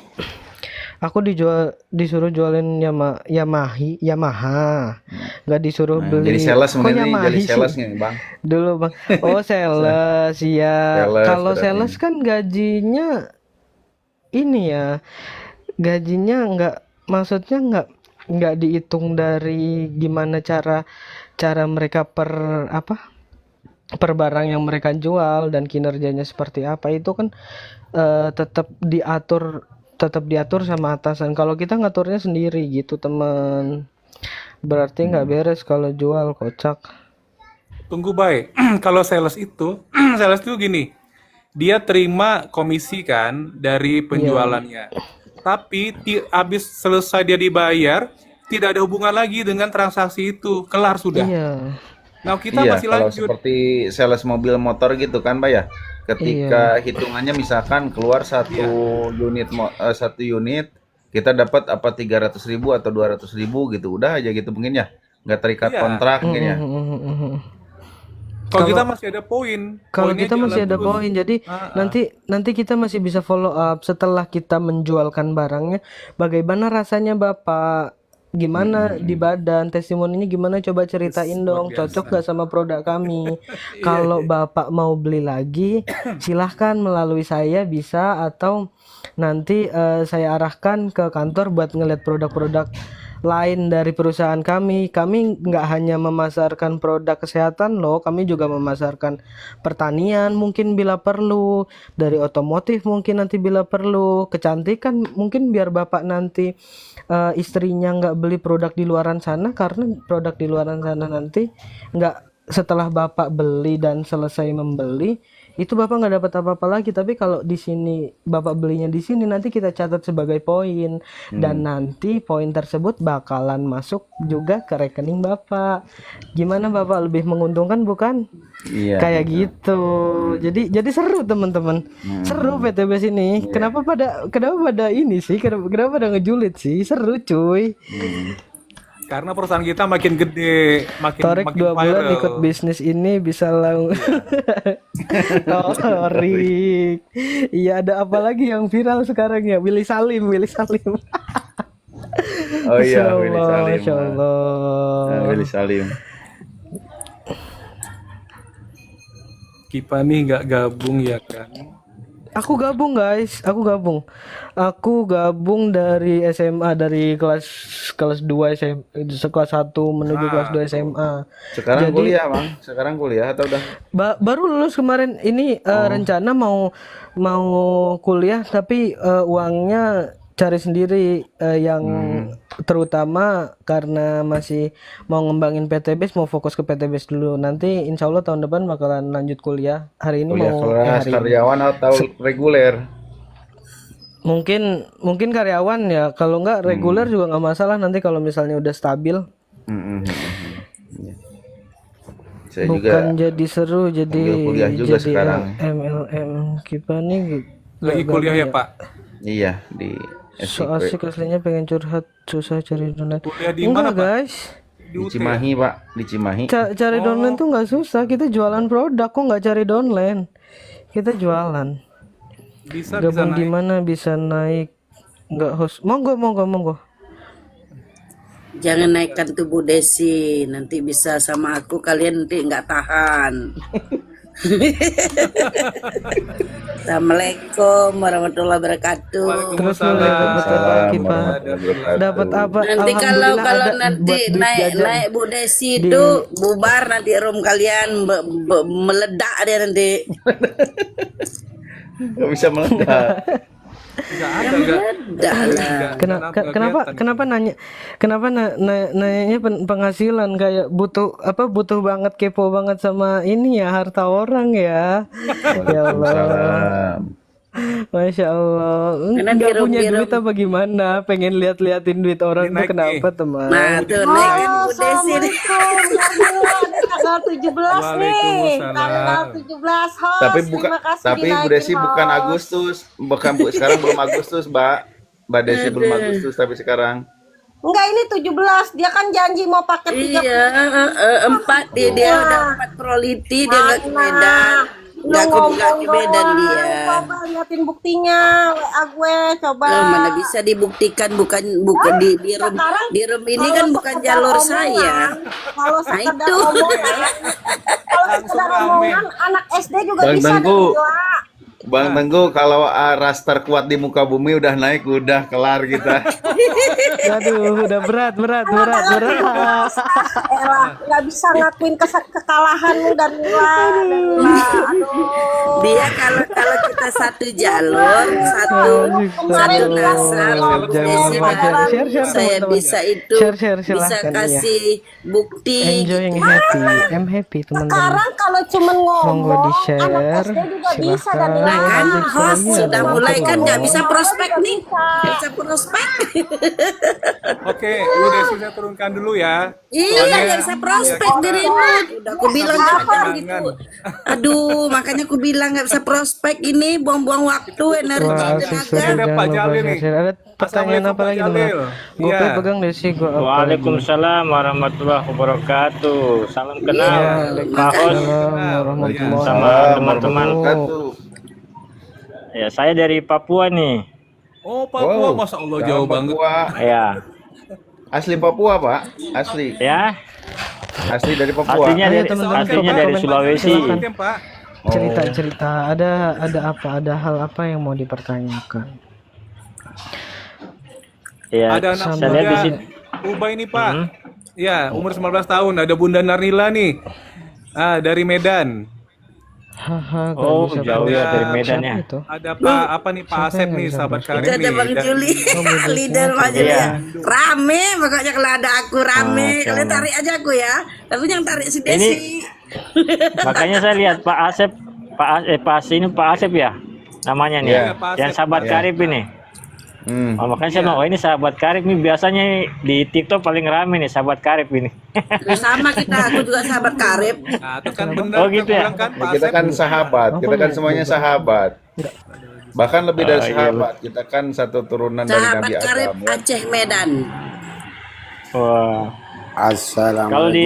Aku disuruh jualin Yamaha, nggak disuruh Nah, jadi beli. sales Kok mungkin nih, jadi Yamahi sih sales nih bang. dulu bang? Oh sales ya. Sales Kalau berarti. sales kan gajinya ini ya, gajinya maksudnya nggak dihitung dari gimana cara cara mereka per barang yang mereka jual dan kinerjanya seperti apa. Itu kan tetap diatur sama atasan. Kalau kita ngaturnya sendiri gitu teman, berarti nggak beres kalau jual, kocak. Tunggu baik. Kalau sales itu, sales itu gini, dia terima komisi kan dari Iya, penjualannya. Tapi habis selesai dia dibayar, tidak ada hubungan lagi dengan transaksi itu, kelar sudah. iya, Nah, kita Iya, masih kalau lanjut. seperti sales mobil motor gitu kan, Pak ya. Ketika iya, hitungannya misalkan keluar satu unit, kita dapat apa 300.000 atau 200.000 gitu. Udah aja gitu mungkin ya. Nggak terikat Iya. kontrak mungkin ya. Kalau kita Kalau masih ada poin, Kalau poinnya kita masih jalan ada terus. poin, jadi Ah, ah. nanti kita masih bisa follow up setelah kita menjualkan barangnya. Bagaimana rasanya Bapak? Gimana di badan? Testimoninya gimana? Coba ceritain Luar dong. Cocok biasa. gak sama produk kami? Iya, Kalau iya. Bapak mau beli lagi, silahkan melalui saya bisa, atau nanti saya arahkan ke kantor buat ngeliat produk-produk lain dari perusahaan kami. Kami nggak hanya memasarkan produk kesehatan loh, kami juga memasarkan pertanian mungkin bila perlu, dari otomotif mungkin nanti bila perlu, kecantikan mungkin biar Bapak nanti istrinya nggak beli produk di luaran sana, karena produk di luaran sana nanti nggak, setelah Bapak beli dan selesai membeli itu Bapak nggak dapat apa-apa lagi. Tapi kalau di sini Bapak belinya di sini, nanti kita catat sebagai poin, dan nanti poin tersebut bakalan masuk juga ke rekening Bapak. Gimana Bapak, lebih menguntungkan bukan? Iya. Kayak gitu. Jadi seru teman-teman. Seru PTBS ini. Kenapa pada ini sih? Kenapa pada ngejulit sih? Seru cuy. Karena perusahaan kita makin gede, Torek makin 2 bulan viral. ikut bisnis ini bisa langsung. Torik. Iya, ada apa lagi yang viral sekarang ya? Willy Salim. Oh Masya iya, Willy Allah, Salim. Masya Allah. Willy Salim. Kipa nih nggak gabung ya kan? Aku gabung guys, aku gabung dari SMA, dari kelas 2 SMA, kelas 1 menuju kelas 2 SMA. Sekarang Jadi kuliah, Bang. Sekarang kuliah atau udah? baru lulus kemarin ini. Rencana mau kuliah, tapi uangnya cari sendiri, yang terutama karena masih mau ngembangin PTBS, mau fokus ke PTBS dulu. Nanti insya Allah tahun depan bakalan lanjut kuliah. Hari ini Kuliah mau kelas hari ini. karyawan atau reguler? Mungkin karyawan ya, kalau nggak reguler juga nggak masalah nanti kalau misalnya udah stabil. Iya. Saya juga Bukan jadi seru, jadi sambil kuliah juga sekarang. MLM Kipa nih Lagi kuliah ya Pak? Iya di so SIP. asik aslinya, pengen curhat, susah cari downline. Kuliah di Enggak mana Pak? guys, Di Di UT ya? Cimahi, Pak. Di Cimahi. cari downline tuh nggak susah, kita jualan produk kok, nggak cari downline, kita jualan. Bisa Gabung di naik. mana bisa naik, nggak host, monggo. Jangan naikkan tubuh Desi, nanti bisa sama aku kalian nanti nggak tahan. Assalamualaikum warahmatullahi wabarakatuh. Terus boleh dapat apa lagi Pak? Waalaikumsalam. Dapat apa? Nanti kalau Alhamdulillah ada nanti buat duit naik jajan. Bu Desi Di- itu bubar nanti room kalian meledak dia nanti. Nggak bisa meledak. Nggak ada, nggak. Meledak lah. Kenapa nanyanya penghasilan kayak butuh banget kepo banget sama ini ya harta orang ya. Ya Allah. Waalaikumsalam. Masya Allah. Karena Nggak di-room- punya di-room. duit apa gimana? Pengen lihat-lihatin duit orang tuh Naik kenapa nih. teman? Nah tuh naikkan Bu Desi nih. Tanggal 17 nih. Tanggal Waalaikumsalam. 17 host. Tapi bukan, Terima kasih tapi Bu dinaikin, Desi bukan host. Agustus, bukan Bu. Sekarang belum Agustus, Mbak. Mbak Desi belum Agustus, tapi sekarang. Enggak, ini 17. Dia kan janji mau paket 3. Iya, 4 dia udah 4 proliti dia nggak ke Medan. Nggak ke Medan dia. Coba liatin buktinya. WA gue coba. Mana bisa dibuktikan bukan di room ini kan bukan jalur saya. Kalau Nah, sekedar itu. omongan, kalau sekedar omongan anak SD juga Bang bisa Tengku. gila. Bang Tengku, kalau raster kuat di muka bumi udah naik, udah kelar kita. Aduh, udah berat. Elah, nggak bisa ngakuin kekalahan lu dan Mila. Aduh. Dia kalau kita satu jalur, satu nasab, Jangan Desi lupa baru share, saya teman-teman. bisa itu Share, bisa silahkan, kasih bukti. Enjoying happy, I'm happy teman-teman. Sekarang kalau cuman ngomong, Monggo di-share, anak SD juga bisa dan silahkan. Nah kan Lanjut, host iya, sudah dong. mulai kan nggak bisa prospek nih, nggak bisa prospek. Oke, Bu Desi saya turunkan dulu ya. Iya nggak bisa prospek di remote. Udah aku bilang jangan gitu. Aduh makanya aku bilang nggak bisa prospek ini buang-buang waktu energi Wah, asik tenaga. sekali. Ada Jangan Pak lupa Jalil nih. share. Ada pertanyaan Assalamualaikum, apa lagi Pak teman? Jalil. Gue Iya. pegang Desi gue. Waalaikumsalam warahmatullahi wabarakatuh. Salam kenal Pak Os Waalaikumsalam warahmatullahi sama Waalaikumsalam teman-teman. warahmatullahi wabarakatuh. Ya, saya dari Papua nih. Oh, Papua, Masya Allah jauh Salam banget. Papua. Ya, Asli Papua, Pak. Asli. ya. Asli dari Papua. Aslinya Ayo, dari teman-teman, aslinya komen, dari komen. Sulawesi. Silakan. Oke, Pak. Cerita ada hal apa yang mau dipertanyakan? Ya, Ada anak saya lihat di muda sini. Ubay nih, Pak. Ya, umur 19 tahun. Ada Bunda Narnila nih. Dari Medan. Haha, gak Oh, bisa jauh ya baca. dari Medan Siapa ya. itu? Ada Pak apa nih Pak Siapa Asep yang nih, bisa sahabat bahasa? karib Itu ada nih. Bang Dan- Juli, leader Bang Juli Iya. ya. Rame, pokoknya kalau ada aku rame. Oke. Kalian tarik aja aku ya. Tapi yang tarik si Desi. Makanya saya lihat Pak Asep, Pak Asep ya namanya nih. Iya, Pak Yang Asep. sahabat Iya. karib ini. Hmm. Oh, makanya saya bilang, oh ini sahabat karib nih biasanya di TikTok paling rame nih sahabat karib ini. Sama kita, aku juga sahabat karib. Nah, itu kan benar. Oh, gitu ya? Bilang kan, Ya, Pak kita Asep. kan sahabat, kita kan semuanya sahabat. Bahkan lebih dari Oh, iya, sahabat. Kita kan satu turunan dari Sahabat Nabi karib Adam. Ya. Aceh Medan. Wah. Kalau di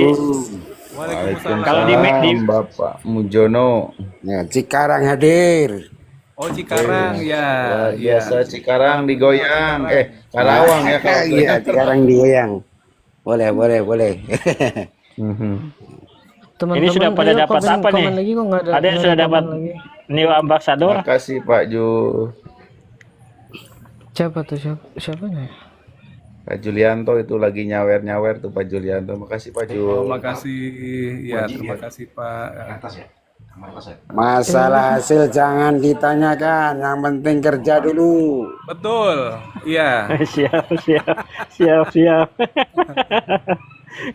Waalaikumsalam. Kalau di Bapak Mujono. Ya, Cikarang hadir. Oh, Cikarang ya. Luar Iya. biasa Cikarang digoyang. Karawang ya kalau Iya, Cikarang digoyang. Boleh. Teman-teman, Ini sudah pada ayo dapat komen- apa nih? komen lagi kok nggak Ada yang nggak sudah komen dapat lagi. New Ambassador? Makasih Pak Ju. Siapa tuh siapa nih? Pak Julianto itu lagi nyawer-nyawer tuh Pak Julianto. Makasih Pak Ju. Oh, makasih. Ya, terima kasih Pak. Masalah hasil jangan ditanyakan, yang penting kerja dulu. Betul. Iya. siap. Kerja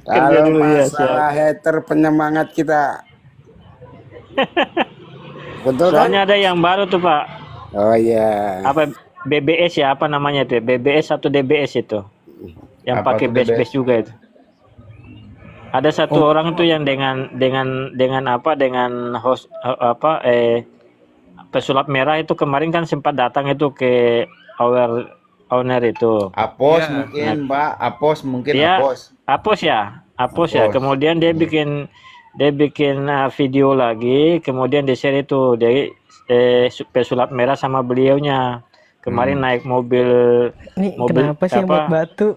Kalau dulu ya, masalah hater penyemangat kita. Betul kan? Soalnya ada yang baru tuh Pak. Oh iya. Apa BBS ya? Apa namanya itu? BBS atau DBS itu? Yang Apa pakai tuh base juga itu. Ada satu orang tuh yang dengan host pesulap merah itu kemarin kan sempat datang itu ke owner itu. Apos Ya. mungkin Pak. Apos mungkin Dia Apos. Apos ya. Apos. Kemudian dia bikin video lagi, kemudian di share itu dari pesulap merah sama beliaunya. Kemarin naik mobil Nih kenapa sih yang buat batu?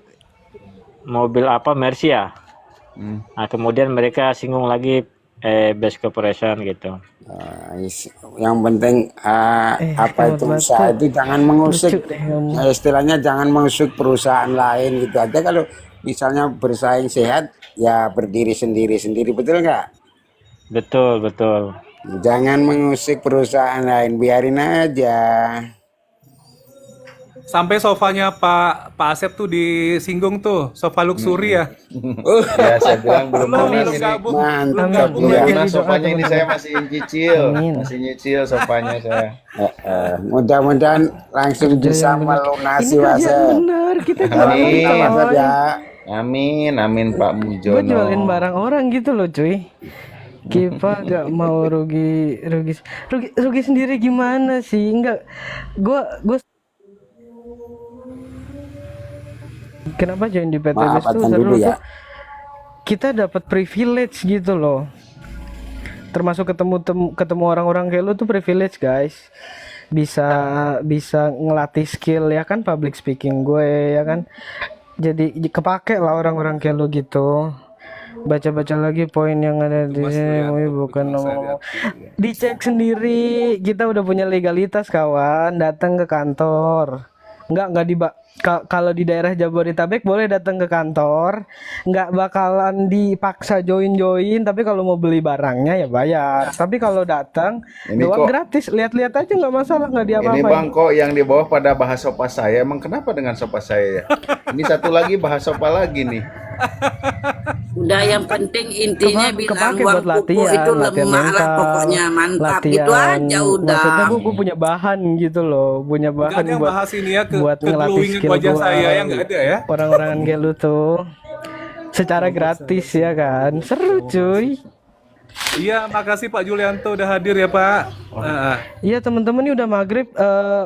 mobil apa Mercy ya. Nah, kemudian mereka singgung lagi best corporation gitu. Yang penting apa itu usaha itu jangan mengusik, istilahnya jangan mengusik perusahaan lain gitu aja. Kalau misalnya bersaing sehat ya berdiri sendiri, betul nggak? Betul, betul. Jangan mengusik perusahaan lain, biarin aja. Sampai sofanya Pak Asep tuh disinggung tuh, sofa luxury ya. Ya saya bilang belum Belum ini. gabung, Mantap, gabung ya. lagi. Karena sofanya ini saya masih nyicil sofanya saya. Mudah-mudahan langsung bisa melunasi Ini kerjaan Wasep. bener, kita Amin. jualin Wasep coy. ya. Amin Pak Gue Mujono. jualin barang orang gitu loh cuy. Kipa gak mau rugi sendiri gimana sih? Enggak, gue kenapa join di PTBS tuh Maafkan seru dulu ya. tuh. Kita dapat privilege gitu loh. Termasuk ketemu orang-orang kayak lu tuh privilege guys. Bisa ngelatih skill ya kan, public speaking gue ya kan. Jadi kepake lah orang-orang kayak lu gitu. Baca-baca lagi poin yang ada di sini, bukan ngomong. Dicek sendiri, kita udah punya legalitas kawan, datang ke kantor. Nggak kalau di daerah Jabodetabek boleh datang ke kantor, nggak bakalan dipaksa join, tapi kalau mau beli barangnya ya bayar. Tapi kalau datang Ini doang kok- gratis, lihat-lihat aja nggak masalah, nggak Ini diapa-apain. Bang kok yang di bawah pada bahas sopa saya, emang kenapa dengan sopa saya ya? Ini satu lagi bahas sopa lagi nih. Udah yang penting intinya bilang Kepake uang buat pupuk latihan, itu latihan lemah lah mental, pokoknya mantap latihan. gitu aja udah. Maksudnya gue punya bahan gitu loh, punya Nggak bahan ada yang buat bahas ini ya, buat ngelatih ke-glowing skill wajah gua. saya ya, nggak ada ya. Orang-orang kayak lu tuh secara gratis ya kan, seru cuy. Iya, makasih Pak Julianto udah hadir ya Pak. Iya teman-teman, ini udah maghrib.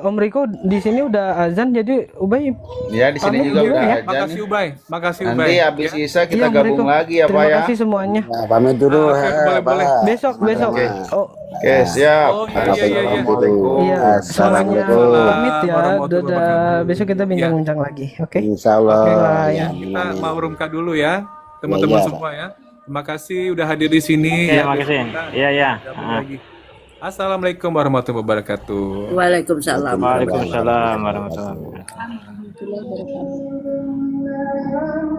Om Riko di sini udah azan, jadi Ubay Ya di sini pamit juga dulu udah ya. aja Makasih nih. Ubay, makasih Ubay. Nanti habis Ya. Isa kita Iya, Om gabung Riko. lagi ya Pak Terima ya. kasih semuanya. Nah, pamit dulu. Oke, boleh. Pak. Besok. Oke. Oh Oke siap. Oh, iya. Assalamualaikum. iya, semuanya Assalamualaikum. pamit ya. Warahmatullahi Dadah. wabarakatuh. Besok kita bincang-bincang lagi. Oke. Insya Allah. Oke, bye. Ya, Kita amin. mau rumka dulu ya, teman-teman Iya. semua ya. Terima kasih udah hadir di sini. Oke, Ya, makasih. kita Iya. gabung lagi. Assalamualaikum warahmatullahi wabarakatuh. Waalaikumsalam. Waalaikumsalam warahmatullahi wabarakatuh. Alhamdulillah.